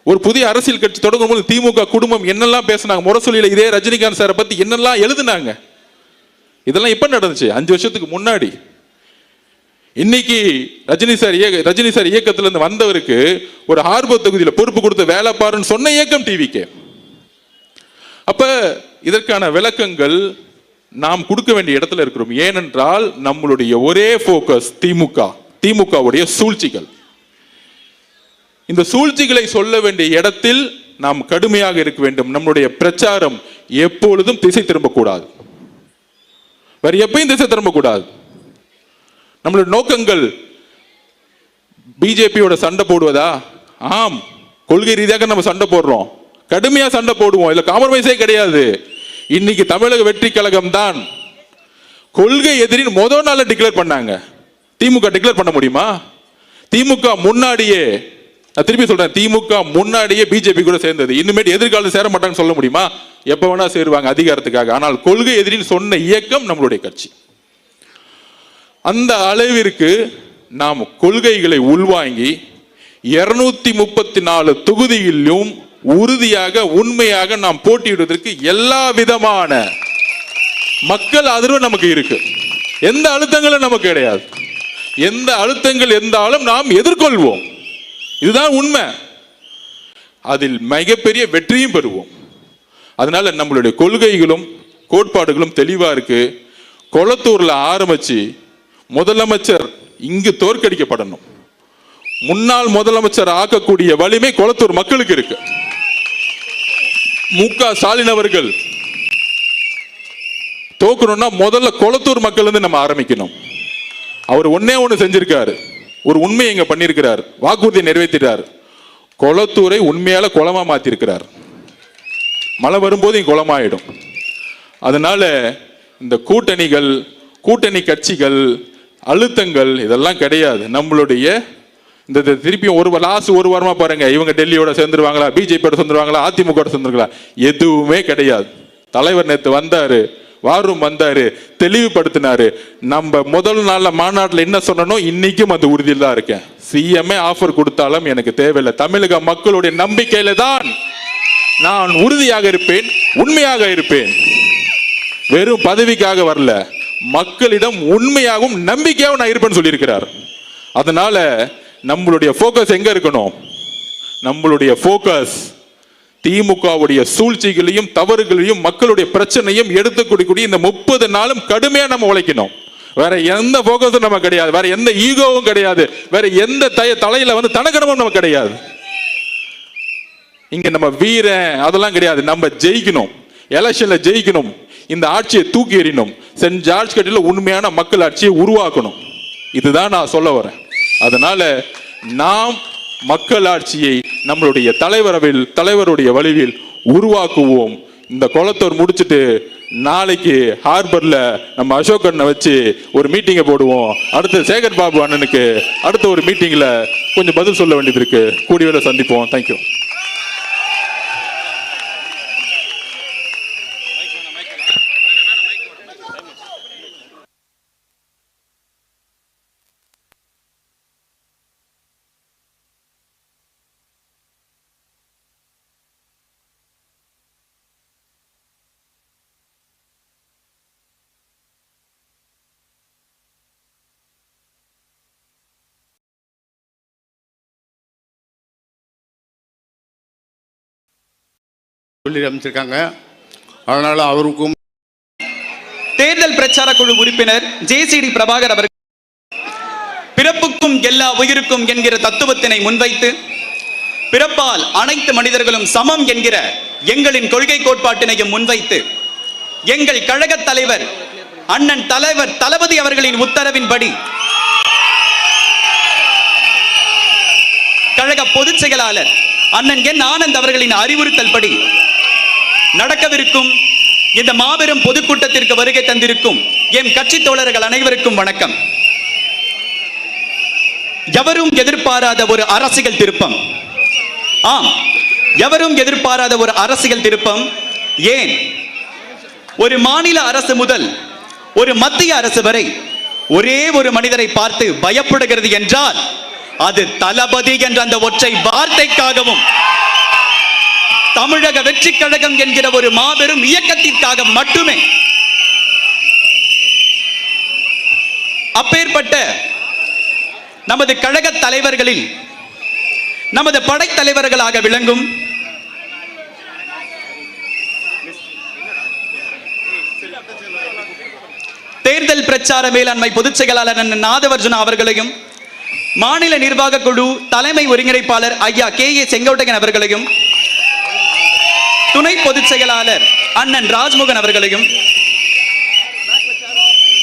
ஒரு புதிய அரசியல் கட்சி தொடங்கும் போது திமுக குடும்பம் என்னெல்லாம் பேசினாங்க, முரசொலியில இதே ரஜினிகாந்த் சாரை பத்தி என்னெல்லாம் எழுதுனாங்க, இதெல்லாம் எப்ப நடந்துச்சு? 5 வருஷத்துக்கு முன்னாடி. இன்னைக்கு ரஜினி சார் இயக்கத்துல இருந்து வந்தவருக்கு ஒரு ஹார்பர் தொகுதியில பொறுப்பு கொடுத்து வேலை பாருன்னு சொன்ன இயக்கம் டிவிக்கு. அப்ப இதற்கான விளக்கங்கள் நாம் கொடுக்க வேண்டிய இடத்துல இருக்கிறோம். ஏனென்றால் நம்மளுடைய ஒரே போக்கஸ் திமுகவுடைய சூழ்ச்சிகள். இந்த சூழ்ச்சிகளை சொல்ல வேண்டிய இடத்தில் நாம் கடுமையாக இருக்க வேண்டும். நம்முடைய பிரச்சாரம் எப்பொழுதும் திசை திரும்பக்கூடாது. வேற எப்பயும் திசை திரும்பக்கூடாது. நம்மளுடைய நோக்கங்கள் பிஜேபியோட சண்டை போடுவதா? ஆம், கொள்கை ரீதியாக நம்ம சண்டை போடுறோம், கடுமையா சண்டை போடுவோம், இல்ல காம்ப்ரமைஸே கிடையாது. இன்னைக்கு தமிழக வெற்றி கழகம் தான் கொள்கை எதிரின்னு முதல் நாள் டிக்ளேர் பண்ணாங்க. திமுக டிக்ளேர் பண்ண முடியுமா? திமுக முன்னாடியே, நான் திருப்பி சொல்றேன், திமுக முன்னாடியே பிஜேபி கூட சேர்ந்தது. இனிமேட்டு எதிர்காலத்தில் சேர மாட்டாங்கன்னு சொல்ல முடியுமா? எப்ப வேணா சேருவாங்க அதிகாரத்துக்காக. ஆனால் கொள்கை எதிரின்னு சொன்ன இயக்கம் நம்மளுடைய கட்சி. அந்த அளவிற்கு நாம் கொள்கைகளை உள்வாங்கி 234 தொகுதியிலும் உறுதியாக உண்மையாக நாம் போட்டியிடுவதற்கு எல்லா விதமான மக்கள் ஆதரவு நமக்கு இருக்கு. எந்த அழுத்தங்களும் நமக்கு கிடையாது. எந்த அழுத்தங்கள் இருந்தாலும் நாம் எதிர்கொள்வோம். இதுதான் உண்மை. அதில் மிகப்பெரிய வெற்றியும் பெறுவோம். அதனால நம்மளுடைய கொள்கைகளும் கோட்பாடுகளும் தெளிவா இருக்கு. கொளத்தூர்ல ஆரம்பிச்சு முதலமைச்சர் இங்கு தோற்கடிக்கப்படணும். முன்னாள் முதலமைச்சர் ஆக்கக்கூடிய வலிமை கொளத்தூர் மக்களுக்கு இருக்கு. மு.க. ஸ்டாலின் அவர்கள் தோக்கணும்னா முதல்ல கொளத்தூர் மக்கள் இருந்து நம்ம ஆரம்பிக்கணும். அவர் ஒண்ணு செஞ்சிருக்காரு. ஒரு உண்மையை இங்க பண்ணியிருக்கிறார். வாக்குறுதியை நிறைவேற்றிட்டார். கொளத்தூரை உண்மையால குளமா மாத்திருக்கிறார். மழை வரும்போது இங்க குளமாயிடும். அதனால இந்த கூட்டணிகள், கூட்டணி கட்சிகள், அழுத்தங்கள் இதெல்லாம் கிடையாது. நம்மளுடைய இந்த திருப்பியும் லாஸ்ட் ஒரு வாரமா பாருங்க, இவங்க டெல்லியோட சேர்ந்துருவாங்களா, பிஜேபியோட சேர்ந்துருவாங்களா, அதிமுக சேர்ந்துருங்களா, எதுவுமே கிடையாது. தலைவர் நேற்று வந்தாரு, வாரும் வந்தாரு, தெளிவுபடுத்தினாரு. நம்ம முதல் நாள்ல மாநாட்டில் என்ன சொன்னனோ இன்னைக்கும் அந்த உறுதியில் தான் இருக்கேன். சிஎம்ஏ ஆஃபர் கொடுத்தாலும் எனக்கு தேவையில்லை. தமிழக மக்களுடைய நம்பிக்கையில தான் நான் உறுதியாக இருப்பேன், உண்மையாக இருப்பேன். வெறும் பதவிக்காக வரல, மக்களிடம் உண்மையாகவும் நம்பிக்கையாகவும் நான் இருப்பேன்னு சொல்லியிருக்கிறார். அதனால நம்மளுடைய போக்கஸ் எங்க இருக்கணும்? நம்மளுடைய போக்கஸ் திமுகவுடைய சூழ்ச்சிகளையும் தவறுகளையும் மக்களுடைய பிரச்சனையும் எடுத்துக்கூடிய இந்த 30 நாளும் கடுமையா நம்ம உழைக்கணும். வேற எந்த போக்கஸும் நம்ம கிடையாது. வேற எந்த ஈகோவும் கிடையாது. வேற எந்த தலையில தனக்கணமும் நம்ம கிடையாது. இங்க நம்ம வீரன் அதெல்லாம் கிடையாது. நம்ம ஜெயிக்கணும், எலெக்ஷன்ல ஜெயிக்கணும், இந்த ஆட்சியை தூக்கி எறியணும், சென்ட் ஜார்ஜ் கட்டில உண்மையான மக்கள் ஆட்சியை உருவாக்கணும். இதுதான் நான் சொல்ல வரேன். அதனால நாம் மக்கள் ஆட்சியை நம்மளுடைய தலைவருடைய வழிவில் உருவாக்குவோம். இந்த கொளத்தூர் முடிச்சுட்டு நாளைக்கு ஹார்பர்ல நம்ம அசோக் அண்ணனை வச்சு ஒரு மீட்டிங்கை போடுவோம். அடுத்து சேகர் பாபு அண்ணனுக்கு அடுத்த ஒரு மீட்டிங்ல கொஞ்சம் பதில் சொல்ல வேண்டியது இருக்கு. கூடிய சந்திப்போம். தேங்க்யூ. சொல்லி அமைச்சிருக்காங்க. அதனால அவருக்கும் தேர்தல் பிரச்சார குழு உறுப்பினர் ஜேசிடி பிரபாகர் அவர்கள் பிறப்புக்கும் எல்லா உயிருக்கும் என்கிற தத்துவத்தினை முன்வைத்து பிறப்பால் அனைத்து மனிதர்களும் சமம் என்கிற எங்களின் கொள்கை கோட்பாட்டினையும் முன்வைத்து எங்கள் கழக தலைவர் அண்ணன் தலைவர் தளபதி அவர்களின் உத்தரவின்படி கழக பொதுச் செயலாளர் அண்ணன் என் ஆனந்த் அவர்களின் அறிவுறுத்தல் படி நடக்கவிருக்கும் இந்த மாபெரும் பொதுக்கூட்டத்திற்கு வருகை தந்திருக்கும் என் கட்சி தோழர்கள் அனைவருக்கும் வணக்கம். எவரும் எதிர்பாராத ஒரு அரசியல் திருப்பம். ஆம், எவரும் எதிர்பாராத ஒரு அரசியல் திருப்பம். ஏன், ஒரு மாநில அரசு முதல் ஒரு மத்திய அரசு வரை ஒரே ஒரு மனிதரை பார்த்து பயப்படுகிறது என்றால் அது தளபதி என்ற அந்த ஒற்றை வார்த்தைக்காகவும் தமிழக வெற்றி கழகம் என்கிற ஒரு மாபெரும் இயக்கத்திற்காக மட்டுமே. அப்பேற்பட்ட நமது கழக தலைவர்களில் நமது படைத்தலைவர்களாக விளங்கும் தேர்தல் பிரச்சார மேலாண்மை பொதுச் செயலாளர் நாதவர்ஜுனா அவர்களையும் மாநில நிர்வாக குழு தலைமை ஒருங்கிணைப்பாளர் ஐயா கே.ஏ. செங்கோட்டையன் அவர்களையும் துணை பொதுச் செயலாளர் அண்ணன் ராஜ்மோகன் அவர்களையும்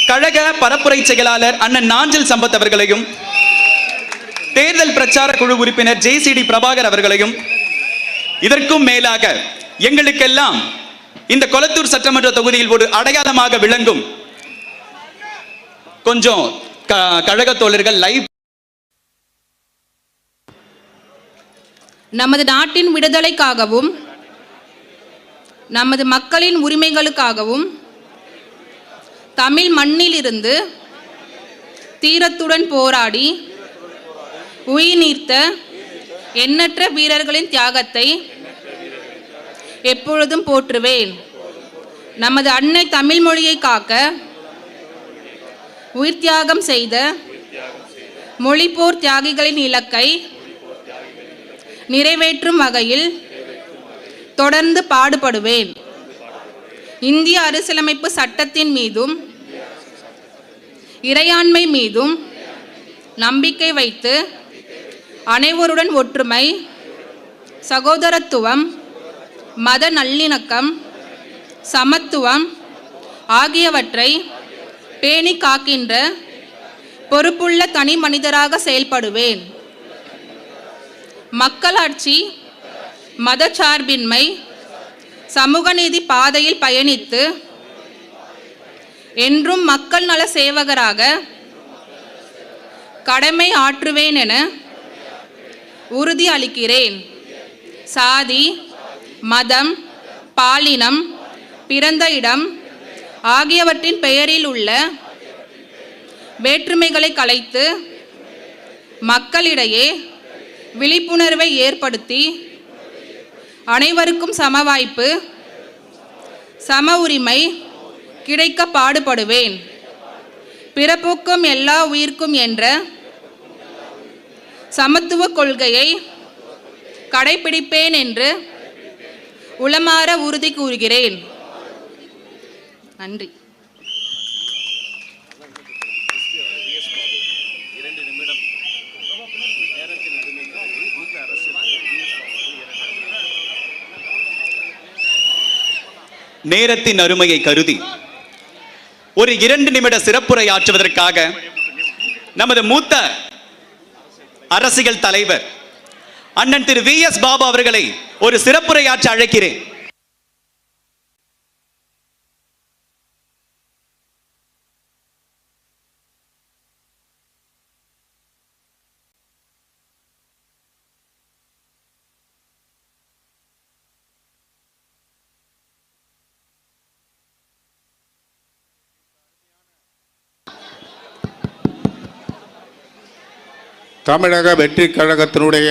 கழக பரப்புரை செயலாளர் அண்ணன் நாஞ்சில் சம்பத் அவர்களையும் தேர்தல் பிரச்சார குழு உறுப்பினர் ஜேசிடி பிரபாகர் அவர்களையும் இதற்கும் மேலாக எங்களுக்கெல்லாம் இந்த கொளத்தூர் சட்டமன்ற தொகுதியில் ஒரு அடையாளமாக விளங்கும் கொஞ்சம் கழக தோழர்கள் லைவ். நமது நாட்டின் விடுதலைக்காகவும் நமது மக்களின் உரிமைகளுக்காகவும் தமிழ் மண்ணிலிருந்து தீரத்துடன் போராடி உயிர் நீர்த்த எண்ணற்ற வீரர்களின் தியாகத்தை எப்பொழுதும் போற்றுவேன். நமது அன்னை தமிழ் மொழியை காக்க உயிர் தியாகம் செய்த மொழிப்போர் தியாகிகளின் இலக்கை நிறைவேற்றும் வகையில் தொடர்ந்து பாடுபடுவேன். இந்திய அரசியலமைப்பு சட்டத்தின் மீதும் இறையாண்மை மீதும் நம்பிக்கை வைத்து அனைவருடன் ஒற்றுமை, சகோதரத்துவம், மத நல்லிணக்கம், சமத்துவம் ஆகியவற்றை பேணி காக்கின்ற பொறுப்புள்ள தனி மனிதராக செயல்படுவேன். மக்களாட்சி, மதச்சார்பின்மை, சமூக நீதி பாதையில் பயணித்து என்றும் மக்கள் நல சேவகராக கடமை ஆற்றுவேன் என உறுதி அளிக்கிறேன். சாதி, மதம், பாலினம், பிறந்த இடம் ஆகியவற்றின் பெயரில் உள்ள வேற்றுமைகளை களைத்து மக்களிடையே விழிப்புணர்வை ஏற்படுத்தி அனைவருக்கும் சம வாய்ப்பு, சம உரிமை கிடைக்க பாடுபடுவேன். பிறப்புக்கும் எல்லா உயிர்க்கும் என்ற சமத்துவ கொள்கையை கடைபிடிப்பேன் என்று உளமாற உறுதி கூறுகிறேன். நன்றி. நேரத்தின் அருமையை கருதி ஒரு 2 நிமிட சிறப்புரை ஆற்றுவதற்காக நமது மூத்த அரசியல் தலைவர் அண்ணன் திரு VS பாபு அவர்களை ஒரு சிறப்புரை ஆற்ற அழைக்கிறேன். தமிழக வெற்றி கழகத்தினுடைய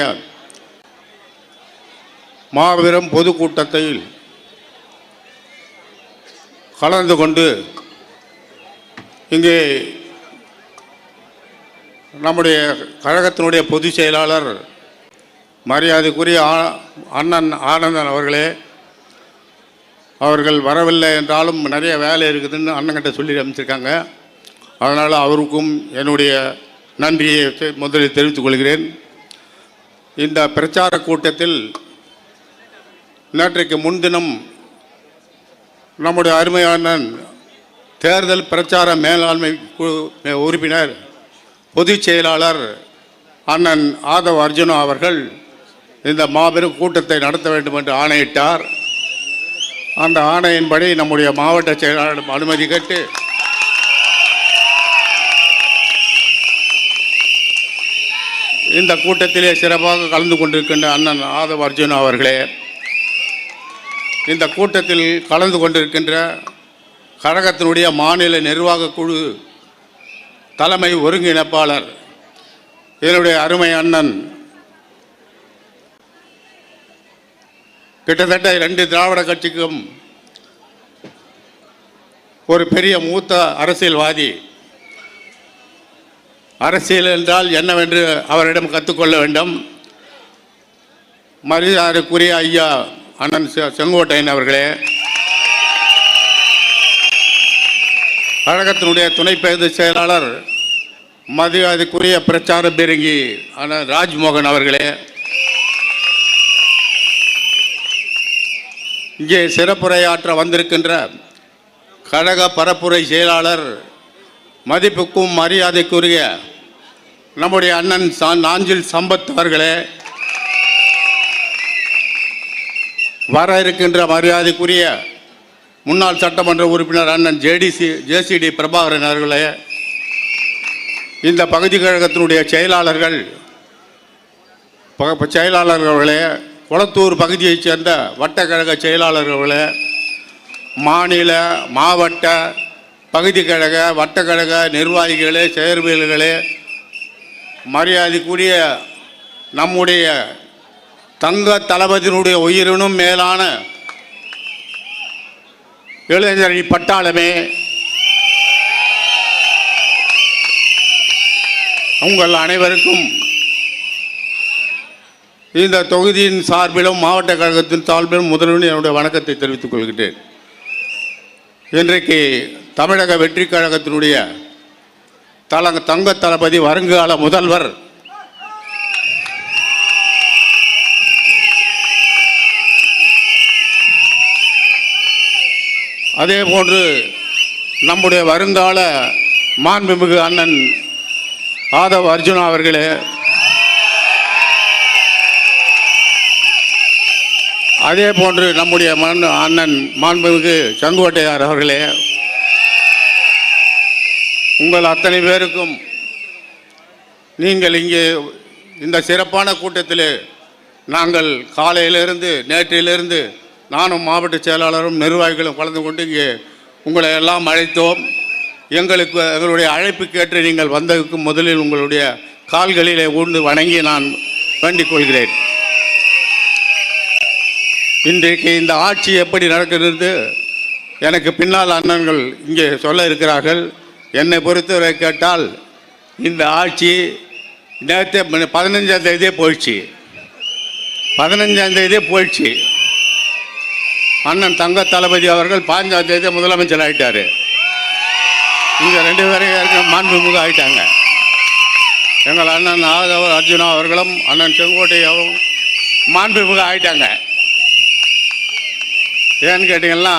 மாபெரும் பொதுக்கூட்டத்தில் கலந்து கொண்டு இங்கே நம்முடைய கழகத்தினுடைய பொதுச் செயலாளர் மரியாதைக்குரிய அண்ணன் ஆனந்தன் அவர்கள் வரவில்லை என்றாலும் நிறைய வேலை இருக்குதுன்னு அண்ணன்கிட்ட சொல்லி அமைச்சிருக்காங்க. அதனால் அவருக்கும் என்னுடைய நன்றியை முதலில் தெரிவித்துக் கொள்கிறேன். இந்த பிரச்சார கூட்டத்தில் நேற்றைக்கு முன்தினம் நம்முடைய அருமையான தேர்தல் பிரச்சார மேலாண்மை குழு உறுப்பினர் பொதுச் செயலாளர் அண்ணன் ஆதவ் அர்ஜுனா அவர்கள் இந்த மாபெரும் கூட்டத்தை நடத்த வேண்டும் என்று ஆணையிட்டார். அந்த ஆணையின்படி நம்முடைய மாவட்ட செயலாளரிடம் அனுமதி கேட்டு இந்த கூட்டத்திலே சிறப்பாக கலந்து கொண்டிருக்கின்ற அண்ணன் ஆதவ் அர்ஜுனா அவர்களே, இந்த கூட்டத்தில் கலந்து கொண்டிருக்கின்ற கழகத்தினுடைய மாநில நிர்வாக குழு தலைமை ஒருங்கிணைப்பாளர் என்னுடைய அருமை அண்ணன், கிட்டத்தட்ட 2 திராவிட கட்சிக்கும் ஒரு பெரிய மூத்த அரசியல்வாதி, அரசியல் என்றால் என்னவென்று அவரிடம் கற்றுக்கொள்ள வேண்டும். மரியாதைக்குரிய ஐயா அண்ணன் செங்கோட்டையன் அவர்களே, கழகத்தினுடைய துணை பொதுச் செயலாளர் மரியாதைக்குரிய பிரச்சார பீரங்கி அண்ணன் ராஜ்மோகன் அவர்களே, இங்கே சிறப்புரையாற்ற வந்திருக்கின்ற கழக பரப்புரை செயலாளர் மதிப்புக்கும் மரியாதைக்குரிய நம்முடைய அண்ணன் நாஞ்சில் சம்பத் அவர்களே, வர இருக்கின்ற மரியாதைக்குரிய முன்னாள் சட்டமன்ற உறுப்பினர் அண்ணன் JCD பிரபாகரன் அவர்களே, இந்த பகுதி கழகத்தினுடைய செயலாளர்களே, குளத்தூர் பகுதியைச் சேர்ந்த வட்டக்கழக செயலாளர்களே, மாநில மாவட்ட பகுதி கழக வட்டக்கழக நிர்வாகிகளே, செயற்பியல்களே, மரியாதைக்குரிய நம்முடைய தங்க தளபதியினுடைய உயிரினும் மேலான இளைஞரணி பட்டாளமே, உங்கள் அனைவருக்கும் இந்த தொகுதியின் சார்பிலும் மாவட்ட கழகத்தின் சார்பிலும் முதலில் என்னுடைய வணக்கத்தை தெரிவித்துக் கொள்கிறேன். இன்றைக்கு தமிழக வெற்றி கழகத்தினுடைய தங்க தளபதி வருங்கால முதல்வர் அதே போன்று நம்முடைய வருங்கால மாண்புமிகு அண்ணன் ஆதவ் அர்ஜுனா அவர்களே, அதே போன்று நம்முடைய அண்ணன் மாண்புமிகு செங்கோட்டையார் அவர்களே, உங்கள் அத்தனை பேருக்கும் நீங்கள் இங்கே இந்த சிறப்பான கூட்டத்தில் நாங்கள் காலையிலிருந்து நேற்றிலிருந்து நானும் மாவட்ட செயலாளரும் நிர்வாகிகளும் கலந்து கொண்டு இங்கே உங்களை எல்லாம் அழைத்தோம். எங்களுடைய அழைப்புக்கேற்று நீங்கள் வந்ததுக்கு முதலில் உங்களுடைய கால்களிலே ஊர்ந்து வணங்கி நான் வேண்டிக் கொள்கிறேன். இன்றைக்கு இந்த ஆட்சி எப்படி நடக்கிறது எனக்கு பின்னால் அண்ணன்கள் இங்கே சொல்ல இருக்கிறார்கள். என்னை பொறுத்தவரை கேட்டால் இந்த ஆட்சி நேற்று 15ஆம் தேதியே போயிடுச்சு. 15ஆம் தேதியே போயிடுச்சு. அண்ணன் தங்க தளபதி அவர்கள் 15ஆம் தேதி முதலமைச்சர் ஆகிட்டார். இங்கே 2 பேரும் மாண்புமிகு ஆகிட்டாங்க. எங்கள் அண்ணன் ஆதவ அர்ஜுனா அவர்களும் அண்ணன் செங்கோட்டையாவும் மாண்புமிகு ஆகிட்டாங்க. ஏன்னு கேட்டிங்கன்னா,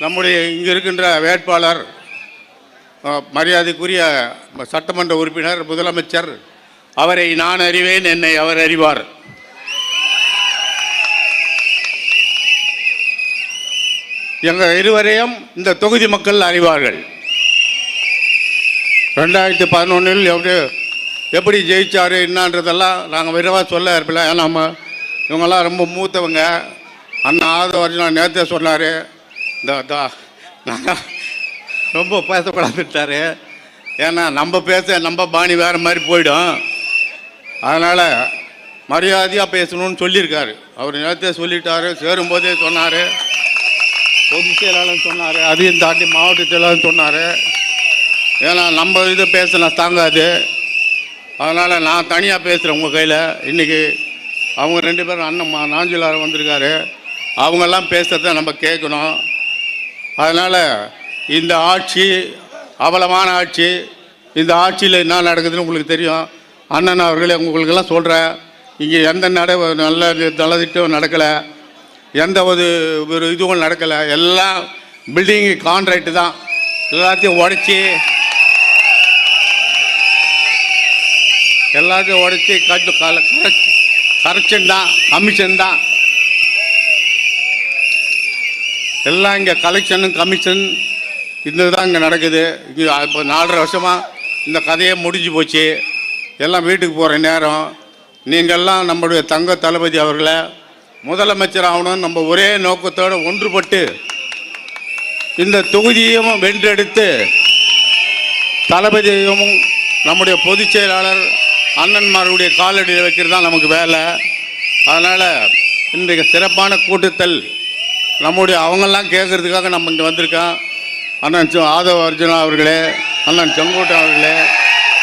நம்முடைய இங்கே இருக்கின்ற வேட்பாளர் மரியாதைக்குரிய சட்டமன்ற உறுப்பினர் முதலமைச்சர், அவரை நான் அறிவேன், என்னை அவர் அறிவார். எங்கள் இருவரையும் இந்த தொகுதி மக்கள் அறிவார்கள். 2011 எப்படி ஜெயிச்சார் என்னன்றதெல்லாம் நாங்கள் விரைவாக சொல்ல இருப்பில்ல. ஏன்னா இவங்கெல்லாம் ரொம்ப மூத்தவங்க. அண்ணா ஆதவ அர்ஜுனா நேற்றே சொன்னார், நாங்கள் ரொம்ப பேசக்கூடாதுட்டார். ஏன்னா நம்ம பாணி வேறு மாதிரி போயிடும். அதனால் மரியாதையாக பேசணும்னு சொல்லியிருக்காரு. அவர் நேற்றே சொல்லிட்டார். சேரும்போதே சொன்னார், பொதுச் செயலாளர் சொன்னார், அதையும் தாண்டி மாவட்ட செயலாளர் சொன்னார். ஏன்னா நம்ம இது பேசினா தாங்காது. அதனால் நான் தனியாக பேசுகிறேன் உங்கள் கையில். இன்றைக்கி அவங்க 2 பேரும் அண்ணன் நாஞ்சிலார் வந்திருக்காரு. அவங்கெல்லாம் பேசுகிறத நம்ம கேட்கணும். அதனால் இந்த ஆட்சி அவலமான ஆட்சி. இந்த ஆட்சியில் என்ன நடக்குதுன்னு உங்களுக்கு தெரியும். அண்ணன் அவர்களே, உங்களுக்கெல்லாம் சொல்கிறேன், இங்கே எந்த நல்ல திட்டம் நடக்கலை, எந்த ஒரு இதுவும் நடக்கலை. எல்லாம் பில்டிங்கு கான்ட்ராக்டு தான். எல்லாத்தையும் உடச்சி கரெக்ஷன் தான், கமிஷன் தான். எல்லாம் இங்கே கலெக்ஷனும் கமிஷன் இதுதான் இங்கே நடக்குது. இங்கே இப்போ 4.5 வருஷமாக இந்த கதையே முடிஞ்சு போச்சு. எல்லாம் வீட்டுக்கு போகிற நேரம். நீங்கள்லாம் நம்முடைய தங்க தளபதி அவர்களை முதலமைச்சர் ஆகணும்னு நம்ம ஒரே நோக்கத்தோடு ஒன்றுபட்டு இந்த தொகுதியையும் வென்றெடுத்து தளபதியையும் நம்முடைய பொதுச் செயலாளர் அண்ணன்மாருடைய காலடியில் வைக்கிறது தான் நமக்கு வேலை. அதனால் இன்றைக்கு சிறப்பான கூட்டத்தில் நம்முடைய அவங்கெல்லாம் கேட்குறதுக்காக நம்ம இங்கே வந்திருக்கோம். அண்ணன் ஆதவ அர்ஜுனா அவர்களே, அண்ணன் செங்கோட்டை அவர்களே,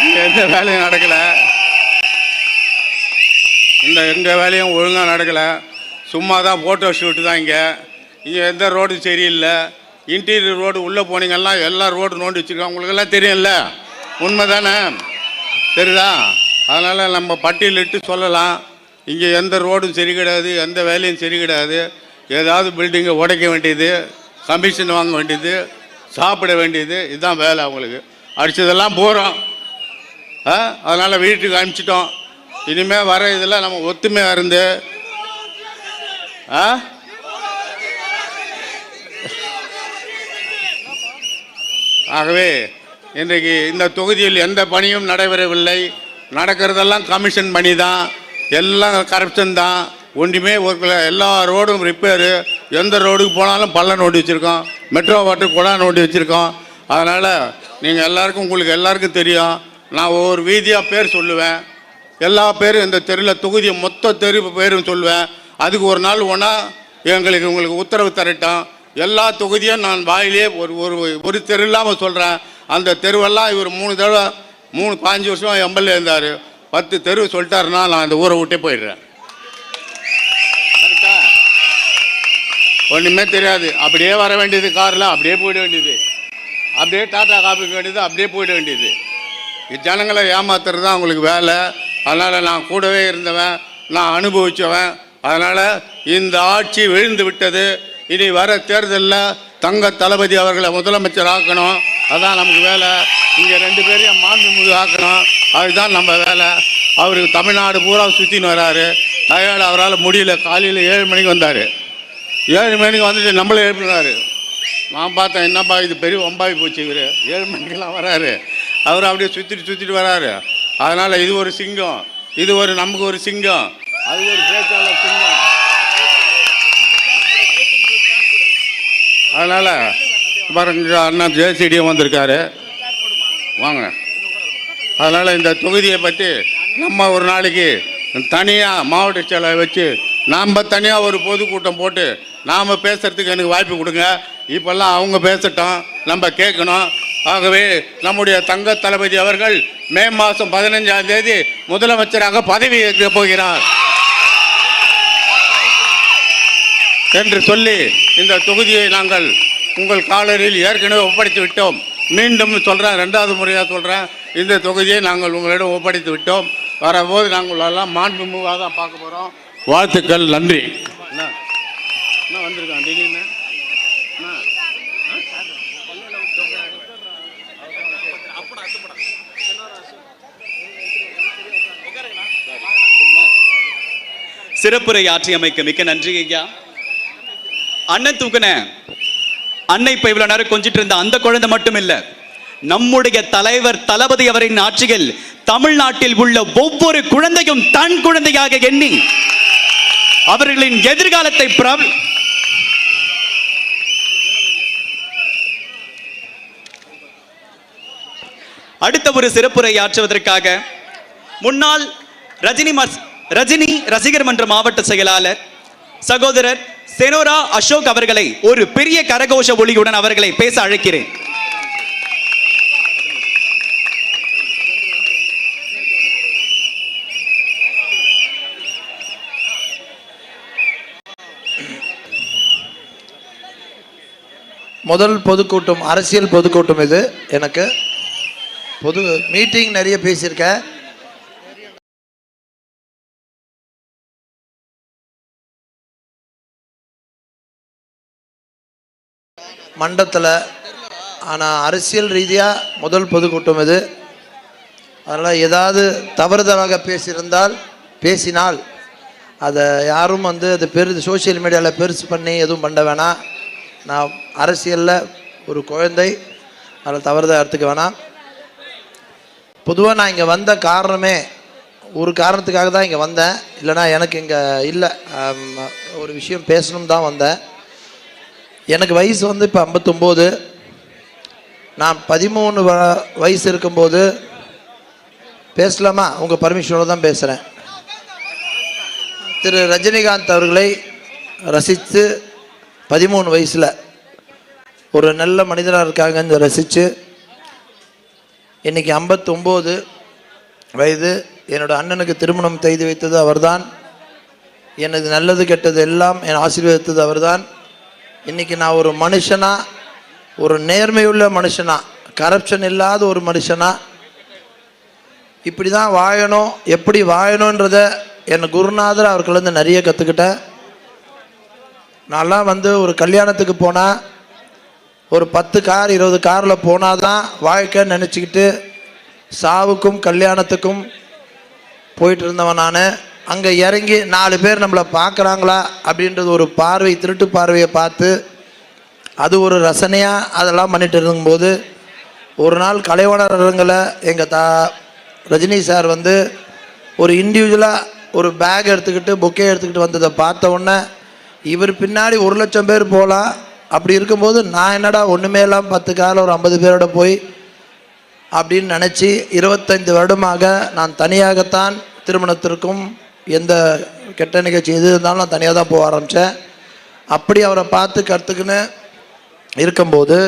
இங்கே எந்த வேலையும் நடக்கலை. எங்கள் வேலையும் ஒழுங்காக நடக்கலை. சும்மா தான் ஃபோட்டோ ஷூட்டு தான். இங்கே எந்த ரோடு சரியில்லை. இன்டீரியர் ரோடு உள்ளே போனீங்கன்னா எல்லா ரோடு நோண்டி வச்சுருக்காங்க. உங்களுக்கெல்லாம் தெரியும்ல, உண்மை தானே? சரிதா? அதனால் நம்ம பட்டியலிட்டு சொல்லலாம். இங்கே எந்த ரோடும் சரி கிடையாது, எந்த வேலையும் சரி கிடையாது. ஏதாவது பில்டிங்கை உடைக்க வேண்டியது, கமிஷன் வாங்க வேண்டியது, சாப்பிட வேண்டியது, இதுதான் வேலை அவங்களுக்கு. அடித்ததெல்லாம் போகிறோம். அதனால் வீட்டுக்கு அனுப்பிச்சிட்டோம். இனிமேல் வர இதில் நம்ம ஒத்துமையாக இருந்து ஆகவே இன்றைக்கு இந்த தொகுதியில் எந்த பணியும் நடைபெறவில்லை. நடக்கிறதெல்லாம் கமிஷன் பணி தான், எல்லாம் கரப்ஷன் தான். ஒன்றுமே ஒரு எல்லா ரோடும் ரிப்பேரு. எந்த ரோடுக்கு போனாலும் பள்ளம் நோண்டி வச்சுருக்கோம், மெட்ரோ வாட்டர் குழா நோண்டி வச்சுருக்கோம். அதனால் நீங்கள் எல்லாருக்கும், உங்களுக்கு எல்லாருக்கும் தெரியும். நான் ஒவ்வொரு வீதியாக பேர் சொல்லுவேன். எல்லா பேரும் இந்த தெருவில் தொகுதியை மொத்த தெரு பேரும் சொல்லுவேன். அதுக்கு ஒரு நாள் ஒன்றா உங்களுக்கு உத்தரவு தரட்டும். எல்லா தொகுதியும் நான் வாயிலே ஒரு தெரு இல்லாமல் சொல்கிறேன். அந்த தெருவெல்லாம் இவர் 3 தடவை 5 வருஷம் எம்எல்ஏ இருந்தார். 10 தெரு சொல்லிட்டாருன்னா நான் அந்த ஊரை விட்டே போயிடுறேன். கரெக்டா? ஒன்றுமே தெரியாது. அப்படியே வர வேண்டியது காரில், அப்படியே போயிட வேண்டியது, அப்படியே டாட்டா காப்பிக்க வேண்டியது, அப்படியே போயிட வேண்டியது. ஜனங்களை ஏமாத்துறது தான் அவங்களுக்கு வேலை. அதனால் நான் கூடவே இருந்தவன், நான் அனுபவித்தவன். அதனால் இந்த ஆட்சி விழுந்து விட்டது. இனி வர தேர்தலில் தங்க தளபதி அவர்களை முதலமைச்சர் ஆக்கணும். அதுதான் நமக்கு வேலை. இங்கே 2 பேரையும் மாண்புமிகு ஆக்கணும். அதுதான் நம்ம வேலை. அவருக்கு தமிழ்நாடு பூரா சுற்றின்னு வராரு. டயர்டு, அவரால் முடியல. காலையில் 7 மணிக்கு வந்தார். 7 மணிக்கு வந்துட்டு நம்மளே எழுப்பினார். நான் பார்த்தேன், என்னப்பா இது பெரிய ஒம்பாவி போச்சு, இவர் 7 மணிக்கெல்லாம் வராரு. அவர் அப்படியே சுற்றிட்டு வராரு. அதனால் இது ஒரு சிங்கம், இது ஒரு நமக்கு ஒரு சிங்கம், அது ஒரு பேச்சாளர் சிங்கம். அதனால் பாருங்க, அண்ணா ஜேசிடியும் வந்திருக்காரு, வாங்க. அதனால் இந்த தொகுதியை பற்றி நம்ம ஒரு நாளைக்கு தனியாக மாவட்ட செயலை வச்சு நாம் தனியாக ஒரு பொதுக்கூட்டம் போட்டு நாம் பேசுகிறதுக்கு எனக்கு வாய்ப்பு கொடுங்க. இப்போல்லாம் அவங்க பேசட்டும், நம்ம கேட்கணும். ஆகவே நம்முடைய தங்க தளபதி அவர்கள் மே மாதம் 15ஆம் தேதி முதலமைச்சராக பதவி ஏற்க போகிறார் என்று சொல்லி இந்த தொகுதியை நாங்கள் உங்கள் காலரில் ஏற்கனவே ஒப்படைத்து விட்டோம். மீண்டும் சொல்கிறேன், 2வது முறையாக சொல்கிறேன், இந்த தொகுதியை நாங்கள் உங்களிடம் ஒப்படைத்து விட்டோம். வரபோது நாங்கள் எல்லாம் மாண்புமிகாக தான் பார்க்க போகிறோம். வாழ்த்துக்கள், நன்றி. என்ன வந்திருக்கான் திடீர்னு? சிறப்புரை ஆற்றியமைக்கு மிக்க நன்றி ஐயா. அண்ணன் தூக்குன அன்னை இப்ப இவ்வளவு நேரம் கொஞ்சிட்டு இருந்த அந்த குழந்தை மட்டும் இல்ல, நம்முடைய தலைவர் தளபதி அவரின் ஆட்சியில் தமிழ்நாட்டில் உள்ள ஒவ்வொரு குழந்தையும் தன் குழந்தையாக எண்ணி அவர்களின் எதிர்காலத்தை அடுத்த ஒரு சிறப்புரை ஆற்றுவதற்காக முன்னாள் ரஜினி ரசிகர் மன்ற மாவட்ட செயலாளர் சகோதரர் செனோரா அசோக் அவர்களை ஒரு பெரிய கரகோஷ ஒலியுடன் அவர்களை பேச அழைக்கிறேன். முதல் பொதுக்கூட்டம், அரசியல் பொதுக்கூட்டம் இது. எனக்கு பொது மீட்டிங் நிறைய பேசியிருக்கேன். மண்டத்தில், ஆனால் அரசியல் ரீதியாக முதல் பொதுக்கூட்டம் இது. அதனால் ஏதாவது தவறுதலாக பேசினால் அதை யாரும் அது சோஷியல் மீடியாவில் பெருசு பண்ணி எதுவும் பண்ண வேணாம். நான் அரசியலில் ஒரு குழந்தை, அதில் தவறுதல் எடுத்துக்க வேணாம். பொதுவாக நான் இங்கே வந்த காரணமே ஒரு காரணத்துக்காக தான் இங்கே வந்தேன். இல்லைனா எனக்கு இங்கே இல்லை, ஒரு விஷயம் பேசணும் தான் வந்தேன். எனக்கு வயசு இப்போ 59. நான் 13 வயசு இருக்கும்போது பேசலாமா? உங்கள் பர்மிஷனோடு தான் பேசுகிறேன். திரு ரஜினிகாந்த் அவர்களை ரசித்து 13 வயசில் ஒரு நல்ல மனிதராக இருக்காங்கன்னு ரசித்து, இன்றைக்கி 59 வயது. என்னோடய அண்ணனுக்கு திருமணம் செய்து வைத்தது அவர்தான். எனக்கு நல்லது கெட்டது எல்லாம் என் ஆசீர்வதித்தது அவர்தான். இன்றைக்கி நான் ஒரு மனுஷனாக, ஒரு நேர்மையுள்ள மனுஷனாக, கரப்ஷன் இல்லாத ஒரு மனுஷனாக இப்படி தான் வாழணும், எப்படி வாழணுன்றத என் குருநாதர் அவர்கள்லேருந்து நிறைய கற்றுக்கிட்டேன். நான்லாம் ஒரு கல்யாணத்துக்கு போனால் ஒரு 10 கார் 20 காரில் போனால் தான் வாழ்க்கைன்னு நினச்சிக்கிட்டு சாவுக்கும் கல்யாணத்துக்கும் போயிட்டு இருந்தவன் நான். அங்கே இறங்கி 4 பேர் நம்மளை பார்க்குறாங்களா அப்படின்றது ஒரு பார்வை, திருட்டு பார்வையை பார்த்து அது ஒரு ரசனையாக அதெல்லாம் பண்ணிட்டு இருக்கும்போது ஒரு நாள் கலைவாணர் அரங்கில் எங்கள் ரஜினி சார் வந்து ஒரு இண்டிவிஜுவலாக ஒரு பேக் எடுத்துக்கிட்டு பொக்கே எடுத்துக்கிட்டு வந்ததை பார்த்த உடனே இவர் பின்னாடி 1,00,000 பேர் போகலாம், அப்படி இருக்கும்போது நான் என்னடா ஒன்றுமே இல்லாமல் 10 காரில் ஒரு 50 பேரோட போய் அப்படின்னு நினச்சி 25 வருடமாக நான் தனியாகத்தான் திருமணத்திற்கும் எந்த கெட்ட நிகழ்ச்சி எது இருந்தாலும் நான் தனியாக தான் போக ஆரம்பித்தேன். அப்படி அவரை பார்த்து கற்றுக்குன்னு இருக்கும்போது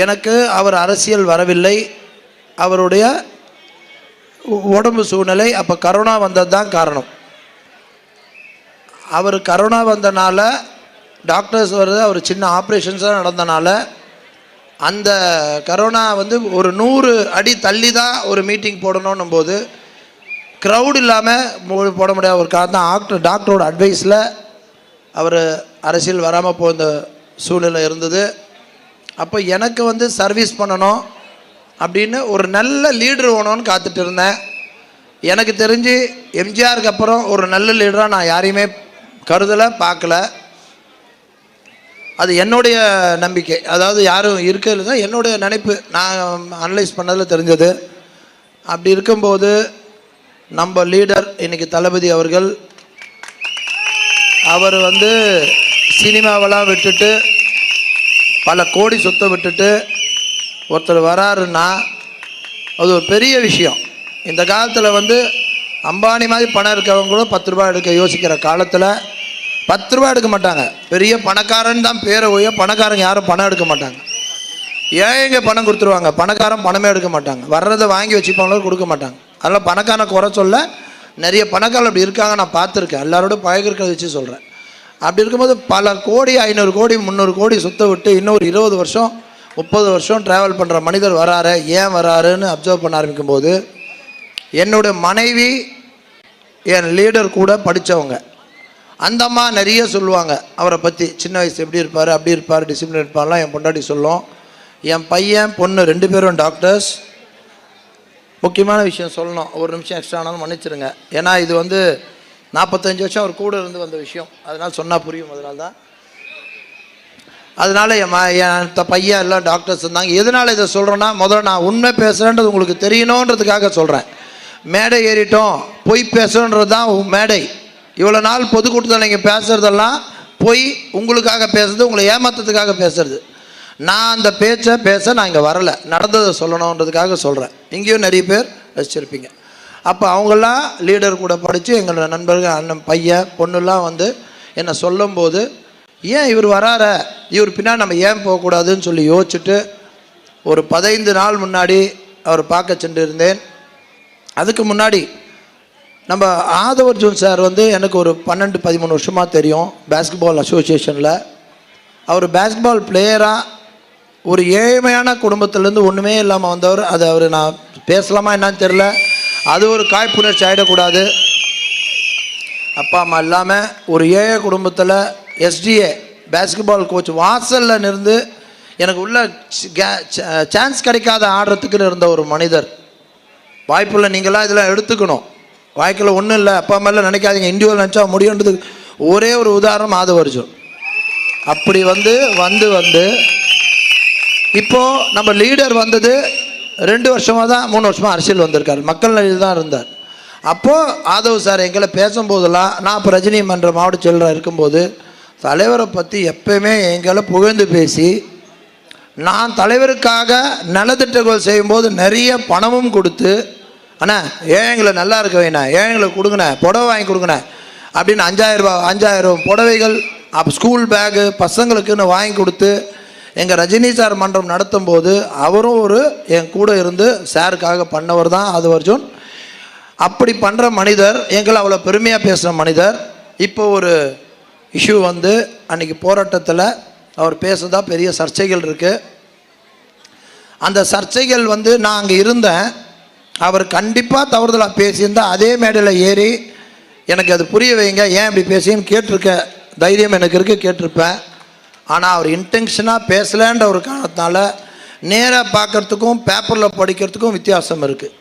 எனக்கு அவர் அரசியல் வரவில்லை, அவருடைய உடம்பு சூழ்நிலை. அப்போ கரோனா வந்தது தான் காரணம். அவர் கரோனா வந்தனால டாக்டர்ஸ் வருது, அவர் சின்ன ஆப்ரேஷன்ஸாக நடந்தனால அந்த கரோனா வந்து ஒரு 100 அடி தள்ளி தான் ஒரு மீட்டிங் போடணும் போது க்ரௌட் இல்லாமல் போட முடியாத ஒரு காரணம் தான் டாக்டரோட அட்வைஸில் அவர் அரசியல் வராமல் போன சூழ்நிலை இருந்தது. அப்போ எனக்கு வந்து சர்வீஸ் பண்ணணும் அப்படின்னு ஒரு நல்ல லீடர் வேணும்னு காத்துட்டு இருந்தேன். எனக்கு தெரிஞ்சு எம்ஜிஆருக்கு அப்புறம் ஒரு நல்ல லீடராக நான் யாரையுமே கருதலை, பார்க்கல. அது என்னுடைய நம்பிக்கை, அதாவது யாரும் இருக்கிறது தான் என்னுடைய நினைப்பு, நான் அனலைஸ் பண்ணதில் தெரிஞ்சது. அப்படி இருக்கும்போது நம்ம லீடர் இன்னைக்கு தளபதி அவர்கள், அவர் வந்து சினிமாவெல்லாம் விட்டுட்டு பல கோடி சொத்தை விட்டுட்டு ஒருத்தர் வராருன்னா அது ஒரு பெரிய விஷயம். இந்த காலத்தில் வந்து அம்பானி மாதிரி பணம் இருக்கவங்க கூட 10 ரூபா எடுக்க யோசிக்கிற காலத்தில் 10 ரூபா எடுக்க மாட்டாங்க. பெரிய பணக்காரன் தான் பேரை ஒழிய பணக்காரங்க யாரும் பணம் எடுக்க மாட்டாங்க. ஏங்க பணம் கொடுத்துருவாங்க, பணக்காரன் பணமே எடுக்க மாட்டாங்க, வர்றதை வாங்கி வச்சுப்பாங்களோ கொடுக்க மாட்டாங்க. அதனால் பணக்காரனை குறை சொல்ல, நிறைய பணக்காரர் அப்படி இருக்காங்க, நான் பார்த்துருக்கேன், எல்லாரோட பழகிறத வச்சு சொல்கிறேன். அப்படி இருக்கும்போது பல கோடி 500 கோடி 300 கோடி சொத்தை விட்டு இன்னொரு 20 வருஷம் 30 வருஷம் ட்ராவல் பண்ணுற மனிதர் வராரு, ஏன் வராருன்னு அப்சர்வ் பண்ண ஆரம்பிக்கும்போது என்னுடைய மனைவி என் லீடர் கூட படித்தவங்க, அந்த அம்மா நிறைய சொல்லுவாங்க அவரை பற்றி. சின்ன வயசு எப்படி இருப்பார், அப்படி இருப்பார், டிசிப்ளின் இருப்பார்லாம் என் பொண்டாட்டி சொல்லும். என் பையன் பொண்ணு 2 பேரும் டாக்டர்ஸ். முக்கியமான விஷயம் சொல்லணும், ஒரு நிமிஷம் எக்ஸ்ட்ரா ஆனாலும் மன்னிச்சிருங்க, ஏன்னா இது வந்து 45 வருஷம் அவர் கூட இருந்து வந்த விஷயம், அதனால் சொன்னால் புரியும். அதனால் என் பையன் எல்லாம் டாக்டர்ஸ் இருந்தாங்க. எதனால் இதை சொல்கிறேன்னா, முதல்ல நான் உண்மை பேசுகிறேன்றது உங்களுக்கு தெரியணுன்றதுக்காக சொல்கிறேன். மேடை ஏறிட்டோம் பொய் பேசுகிறன்றது தான் மேடை. இவ்வளோ நாள் பொதுக்கூட்டத்தில் நீங்கள் பேசுகிறதெல்லாம் பொய், உங்களுக்காக பேசுறது, உங்களை ஏமாற்றத்துக்காக பேசுறது. நான் அந்த பேச்சை பேச நான் இங்கே வரலை, நடந்ததை சொல்லணுன்றதுக்காக சொல்கிறேன். இங்கேயும் நிறைய பேர் ரசிச்சிருப்பீங்க. அப்போ அவங்களாம் லீடர் கூட படித்து எங்களோட நண்பர்கள், அண்ணன் பையன் பொண்ணுலாம் வந்து என்னை சொல்லும்போது, ஏன் இவர் வரார, இவர் பின்னாடி நம்ம ஏன் போகக்கூடாதுன்னு சொல்லி யோசிச்சுட்டு ஒரு 15 நாள் முன்னாடி அவர் பார்க்க சென்று இருந்தேன். அதுக்கு முன்னாடி நம்ம ஆதவர்ஜுன் சார் வந்து எனக்கு ஒரு 12-13 வருஷமாக தெரியும், பேஸ்கெட்பால் அசோசியேஷனில். அவர் பேஸ்கெட்பால் பிளேயராக ஒரு ஏழ்மையான குடும்பத்திலேருந்து ஒன்றுமே இல்லாமல் வந்தவர். அது அவர் நான் பேசலாமா என்னன்னு தெரில, அது ஒரு காழ்ப்புணர்ச்சி ஆகிடக்கூடாது. அப்பா அம்மா இல்லாமல் ஒரு ஏழை குடும்பத்தில் எஸ்டிஏ பேஸ்கெட்பால் கோச் வாசலில் இருந்து எனக்கு உள்ள சான்ஸ் கிடைக்காத ஆடுறதுக்குன்னு இருந்த ஒரு மனிதர். வாய்ப்புள்ள நீங்களாம் இதெல்லாம் எடுத்துக்கணும். வாழ்க்கையில் ஒன்றும் இல்லை, அப்பா அம்மாலாம் நினைக்காதீங்க, இண்டிவிஜுவல் நினச்சா முடியுன்றதுக்கு ஒரே ஒரு உதாரணம் ஆதவர்ஜுன். அப்படி வந்து இப்போது நம்ம லீடர் வந்தது 2 வருஷமாக தான், 3 வருஷமாக அரசியல் வந்திருக்கார், மக்கள் நிலையில் தான் இருந்தார். அப்போது ஆதவ் சார் எங்களை பேசும்போதெல்லாம், நான் இப்போ ரஜினி மன்ற மாவட்ட செயலராக இருக்கும்போது தலைவரை பற்றி எப்பயுமே எங்களை புகழ்ந்து பேசி, நான் தலைவருக்காக நலத்திட்டங்கள் செய்யும்போது நிறைய பணமும் கொடுத்து, அண்ணா ஏழைங்களை நல்லா இருக்க வேணா, ஏழைங்களுக்கு கொடுங்கண்ணே, புடவை வாங்கி கொடுங்கண்ணே அப்படின்னு 5000 புடவைகள், அப்போ ஸ்கூல் பேகு பசங்களுக்குன்னு வாங்கி கொடுத்து எங்கள் ரஜினி சார் மன்றம் நடத்தும் போது அவரும் ஒரு என் கூட இருந்து சாருக்காக பண்ணவர் தான் ஆதவர்ஜுன். அப்படி பண்ணுற மனிதர், எங்களை அவ்வளோ பெருமையாக பேசுகிற மனிதர். இப்போ ஒரு இஷ்யூ வந்து அன்றைக்கி போராட்டத்தில் அவர் பேசுகிறதா பெரிய சர்ச்சைகள் இருக்குது. அந்த சர்ச்சைகள் வந்து நான் அங்கே இருந்தேன், அவர் கண்டிப்பாக தவறுதலாக பேசியிருந்தால் அதே மேடையில் ஏறி எனக்கு அது புரிய வைங்க, ஏன் இப்படி பேசின்னு கேட்டிருக்க தைரியம் எனக்கு இருக்குது, கேட்டிருப்பேன். ஆனால் அவர் இன்டென்ஷனாக பேசலைன்ற ஒரு காரணத்தினால நேராக பார்க்குறதுக்கும் பேப்பரில் படிக்கிறதுக்கும் வித்தியாசம் இருக்குது.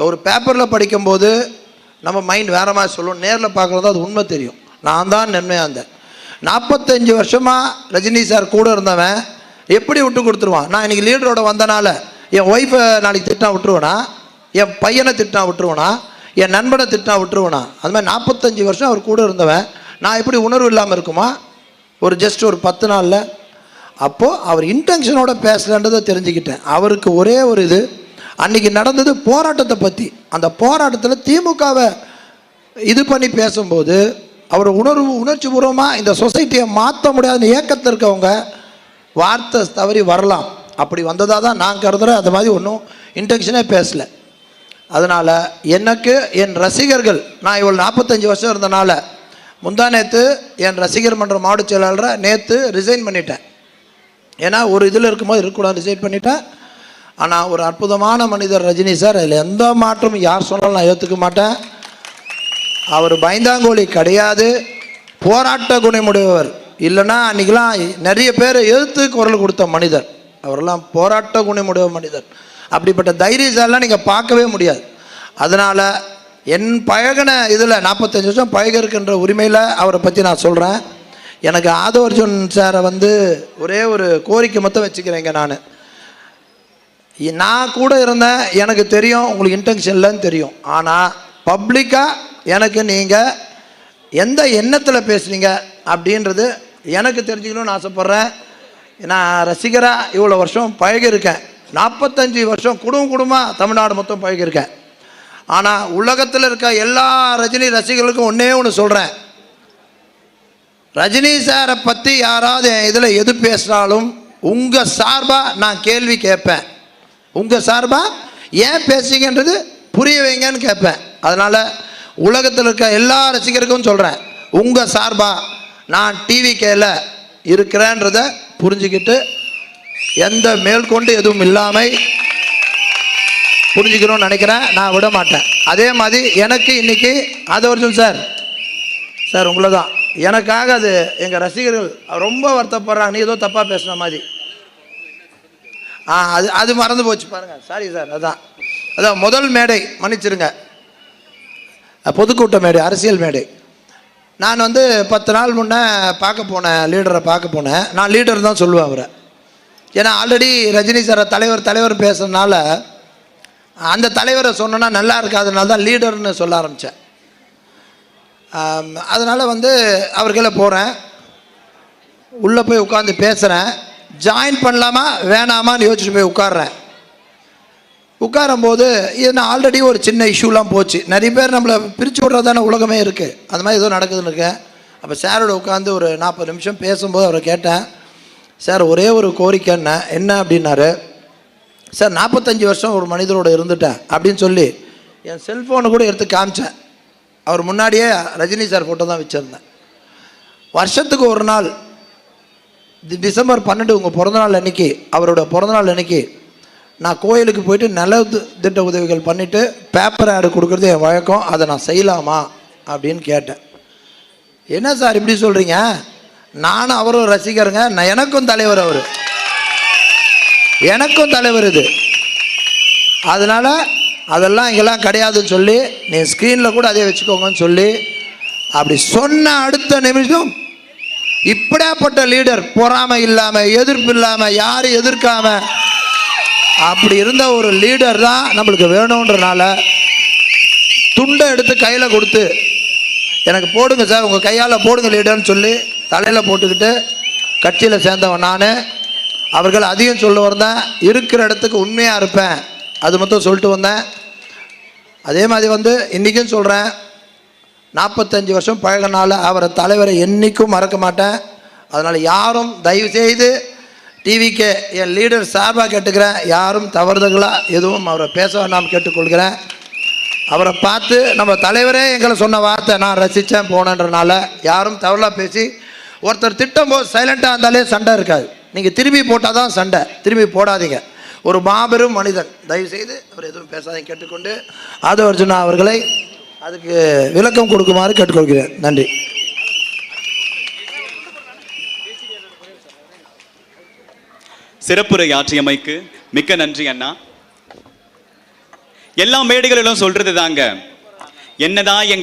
ஒரு பேப்பரில் படிக்கும்போது நம்ம மைண்ட் வேறு மாதிரி சொல்லுவோம், நேரில் பார்க்குறது அது உண்மை தெரியும். நான் தான் நன்மையாக இருந்தேன். 45 வருஷமாக ரஜினி சார் கூட இருந்தவன் எப்படி விட்டு கொடுத்துருவான்? நான் இன்னைக்கு லீடரோட வந்தனால என் ஒய்ஃபை நாளைக்கு திட்டினா விட்டுருவேனா? என் பையனை திட்டினா விட்டுருவேனா? என் நண்பனை திட்டினா விட்டுருவேனா? அது மாதிரி 45 வருஷம் அவர் கூட இருந்தவன் நான் எப்படி உணர்வு இல்லாமல் இருக்குமா ஒரு ஜஸ்ட் ஒரு 10 நாளில்? அப்போது அவர் இன்டென்ஷனோட பேசலன்றதை தெரிஞ்சுக்கிட்டேன். அவருக்கு ஒரே ஒரு இது, அன்றைக்கி நடந்தது போராட்டத்தை பற்றி. அந்த போராட்டத்தில் திமுகவை இது பண்ணி பேசும்போது அவர் உணர்ச்சி பூர்வமாக இந்த சொசைட்டியை மாற்ற முடியாத ஏக்கத்தில் இருக்கவங்க வார்த்தை தவறி வரலாம். அப்படி வந்ததாக தான் நான் கருதுகிறேன். அது மாதிரி ஒன்றும் இன்டென்ஷனே பேசலை. அதனால் எனக்கு என் ரசிகர்கள், நான் இவ்வளோ 45 வருஷம் இருந்தனால முந்தா நேற்று என் ரசிகர் மன்ற மாவட்ட செயலாளரை நேற்று ரிசைன் பண்ணிட்டேன். ஏன்னா ஒரு இதில் இருக்கும்போது இருக்கக்கூடாது, ரிசைன் பண்ணிட்டேன். ஆனால் ஒரு அற்புதமான மனிதர் ரஜினி சார், அதில் எந்த மாற்றமும் யார் சொன்னாலும் நான் ஏற்றுக்க மாட்டேன். அவர் பயந்தாங்கோலி கிடையாது, போராட்ட குணமுடையவர். இல்லைன்னா அன்றைக்கெலாம் நிறைய பேர் எதிர்த்து குரல் கொடுத்த மனிதர். அவரெல்லாம் போராட்ட குணமுடைய மனிதர். அப்படிப்பட்ட தைரியசாலாம் நீங்கள் பார்க்கவே முடியாது. அதனால் என் பழகின இதில் 45 வருஷம் பழகிருக்கின்ற உரிமையில் அவரை பற்றி நான் சொல்கிறேன். எனக்கு ஆதவ அர்ஜுன் சாரை ஒரே ஒரு கோரிக்கை மட்டும் வச்சுக்கிறேங்க. நான் கூட இருந்தேன், எனக்கு தெரியும் உங்களுக்கு இன்டென்ஷன் இல்லைன்னு தெரியும். ஆனால் பப்ளிக்காக எனக்கு நீங்கள் எந்த எண்ணத்தில் பேசுனீங்க அப்படின்றது எனக்கு தெரிஞ்சுக்கணும்னு ஆசைப்பட்றேன். நான் ரசிகராக இவ்வளோ வருஷம் பழகிருக்கேன். 45 வருஷம் குடும்பமாக தமிழ்நாடு மொத்தம் பழகிருக்கேன். ஆனால் உலகத்தில் இருக்க எல்லா ரஜினி ரசிகர்களுக்கும் ஒன்றே ஒன்று சொல்கிறேன், ரஜினி சாரை பற்றி யாராவது இதில் எது பேசினாலும் உங்கள் சார்பாக நான் கேள்வி கேட்பேன். உங்கள் சார்பாக ஏன் பேசுங்கன்றது புரிய வைங்கன்னு கேட்பேன். அதனால் உலகத்தில் இருக்க எல்லா ரசிகருக்கும் சொல்கிறேன், உங்கள் சார்பாக நான் டிவிகேல இருக்கிறேன்றதை புரிஞ்சுக்கிட்டு எந்த மேற்கொண்டு எதுவும் இல்லாமல் புரிஞ்சுக்கணும்னு நினைக்கிறேன். நான் விட மாட்டேன். அதே மாதிரி எனக்கு இன்றைக்கி ஆதவ அர்ஜுன் சார் உங்களை தான் எனக்காக அது எங்கள் ரசிகர்கள் ரொம்ப வருத்தப்படுறாங்க, நீ ஏதோ தப்பாக பேசுன மாதிரி. அது மறந்து போச்சு பாருங்கள், சாரி சார். அதான் முதல் மேடை, மன்னிச்சிருங்க, பொதுக்கூட்ட மேடை, அரசியல் மேடை. நான் 10 நாள் முன்னே லீடரை பார்க்க போனேன். நான் லீடர் தான் சொல்லுவேன் அவரை. ஏன்னா ஆல்ரெடி ரஜினி சாரை தலைவர் பேசுறதுனால அந்த தலைவரை சொன்னோன்னா நல்லா இருக்காதனால தான் லீடர்னு சொல்ல ஆரம்பித்தேன். அதனால் அவர்களை போகிறேன், உள்ளே போய் உட்காந்து பேசுகிறேன். ஜாயின் பண்ணலாமா வேணாமான்னு யோசிச்சுட்டு போய் உட்காரும்போது இது ஆல்ரெடி ஒரு சின்ன இஷ்யூலாம் போச்சு. நிறைய பேர் நம்மளை பிரித்து விட்றதான உலகமே இருக்குது. அது மாதிரி ஏதோ நடக்குதுன்னு இருக்கேன். அப்போ சாரோட உட்காந்து ஒரு 40 நிமிஷம் பேசும்போது அவரை கேட்டேன், சார் ஒரே ஒரு கோரிக்கை என்ன அப்படின்னாரு. சார் 45 வருஷம் ஒரு மனிதரோடு இருந்துட்டேன் அப்படின்னு சொல்லி என் செல்ஃபோனை கூட எடுத்து காமிச்சேன். அவர் முன்னாடியே ரஜினி சார் ஃபோட்டோ தான் வச்சுருந்தேன். வருஷத்துக்கு ஒரு நாள் டிசம்பர் 12 உங்கள் பிறந்தநாள் அன்றைக்கி, அவரோட பிறந்தநாள் அன்றைக்கி நான் கோயிலுக்கு போயிட்டு நல திட்ட உதவிகள் பண்ணிவிட்டு பேப்பர் ஆடு கொடுக்குறது என் வழக்கம், அதை நான் செய்யலாமா அப்படின்னு கேட்டேன். என்ன சார் இப்படி சொல்கிறீங்க? நானும் அவரும் ரசிகருங்க, எனக்கும் தலைவர் அவர், எனக்கும் தலைவர் இது. அதனால் அதெல்லாம் இங்கெல்லாம் கிடையாதுன்னு சொல்லி நீ ஸ்க்ரீனில் கூட அதே வச்சுக்கோங்கன்னு சொல்லி அப்படி சொன்ன அடுத்த நிமிஷம் இப்படியாப்பட்ட லீடர், பொறாமை இல்லாமல், எதிர்ப்பு இல்லாமல், யாரும் எதிர்க்காமல் அப்படி இருந்த ஒரு லீடர் தான் நம்மளுக்கு வேணுன்றனால துண்டை எடுத்து கையில் கொடுத்து எனக்கு போடுங்க சார், உங்கள் கையால் போடுங்க லீடர்னு சொல்லி தலையில் போட்டுக்கிட்டு கட்சியில் சேர்ந்தவன் நான். அவர்கள் அதையும் சொல்ல வந்தேன், இருக்கிற இடத்துக்கு உண்மையாக இருப்பேன், அது மட்டும் சொல்லிட்டு வந்தேன். அதே மாதிரி இன்றைக்கும் சொல்கிறேன், 45 வருஷம் பழகினால அவரை தலைவரை என்றைக்கும் மறக்க மாட்டேன். அதனால் யாரும் தயவுசெய்து டிவிக்கு என் லீடர் சார்பாக கேட்டுக்கிறேன், யாரும் தவறுதலாக எதுவும் அவரை பேச வேண்டாம் கேட்டுக்கொள்கிறேன். அவரை பார்த்து நம்ம தலைவரே எங்களை சொன்ன வார்த்தை நான் ரசித்தேன் போனன்றனால யாரும் தவறாக பேசி ஒருத்தர் திட்டம் போது சைலண்ட்டாக இருந்தாலே சண்டை இருக்காது. நீங்கள் திரும்பி போட்டால் தான் சண்டை, திரும்பி போடாதீங்க. ஒரு மாபெரும் மனிதன், தயவுசெய்து அவர் எதுவும் பேசாதீங்க கேட்டுக்கொண்டு ஆதவ அர்ஜுனா அவர்களை அதுக்கு விளக்கம் கொடுக்குமாறு கேட்டுக்கொள்கிறேன். நன்றி. சிறப்புரை ஆற்றியமைக்கு மிக்க நன்றி அண்ணா. எல்லா மேடைகளிலும் சொல்றது தாங்க, என்னதான் எங்க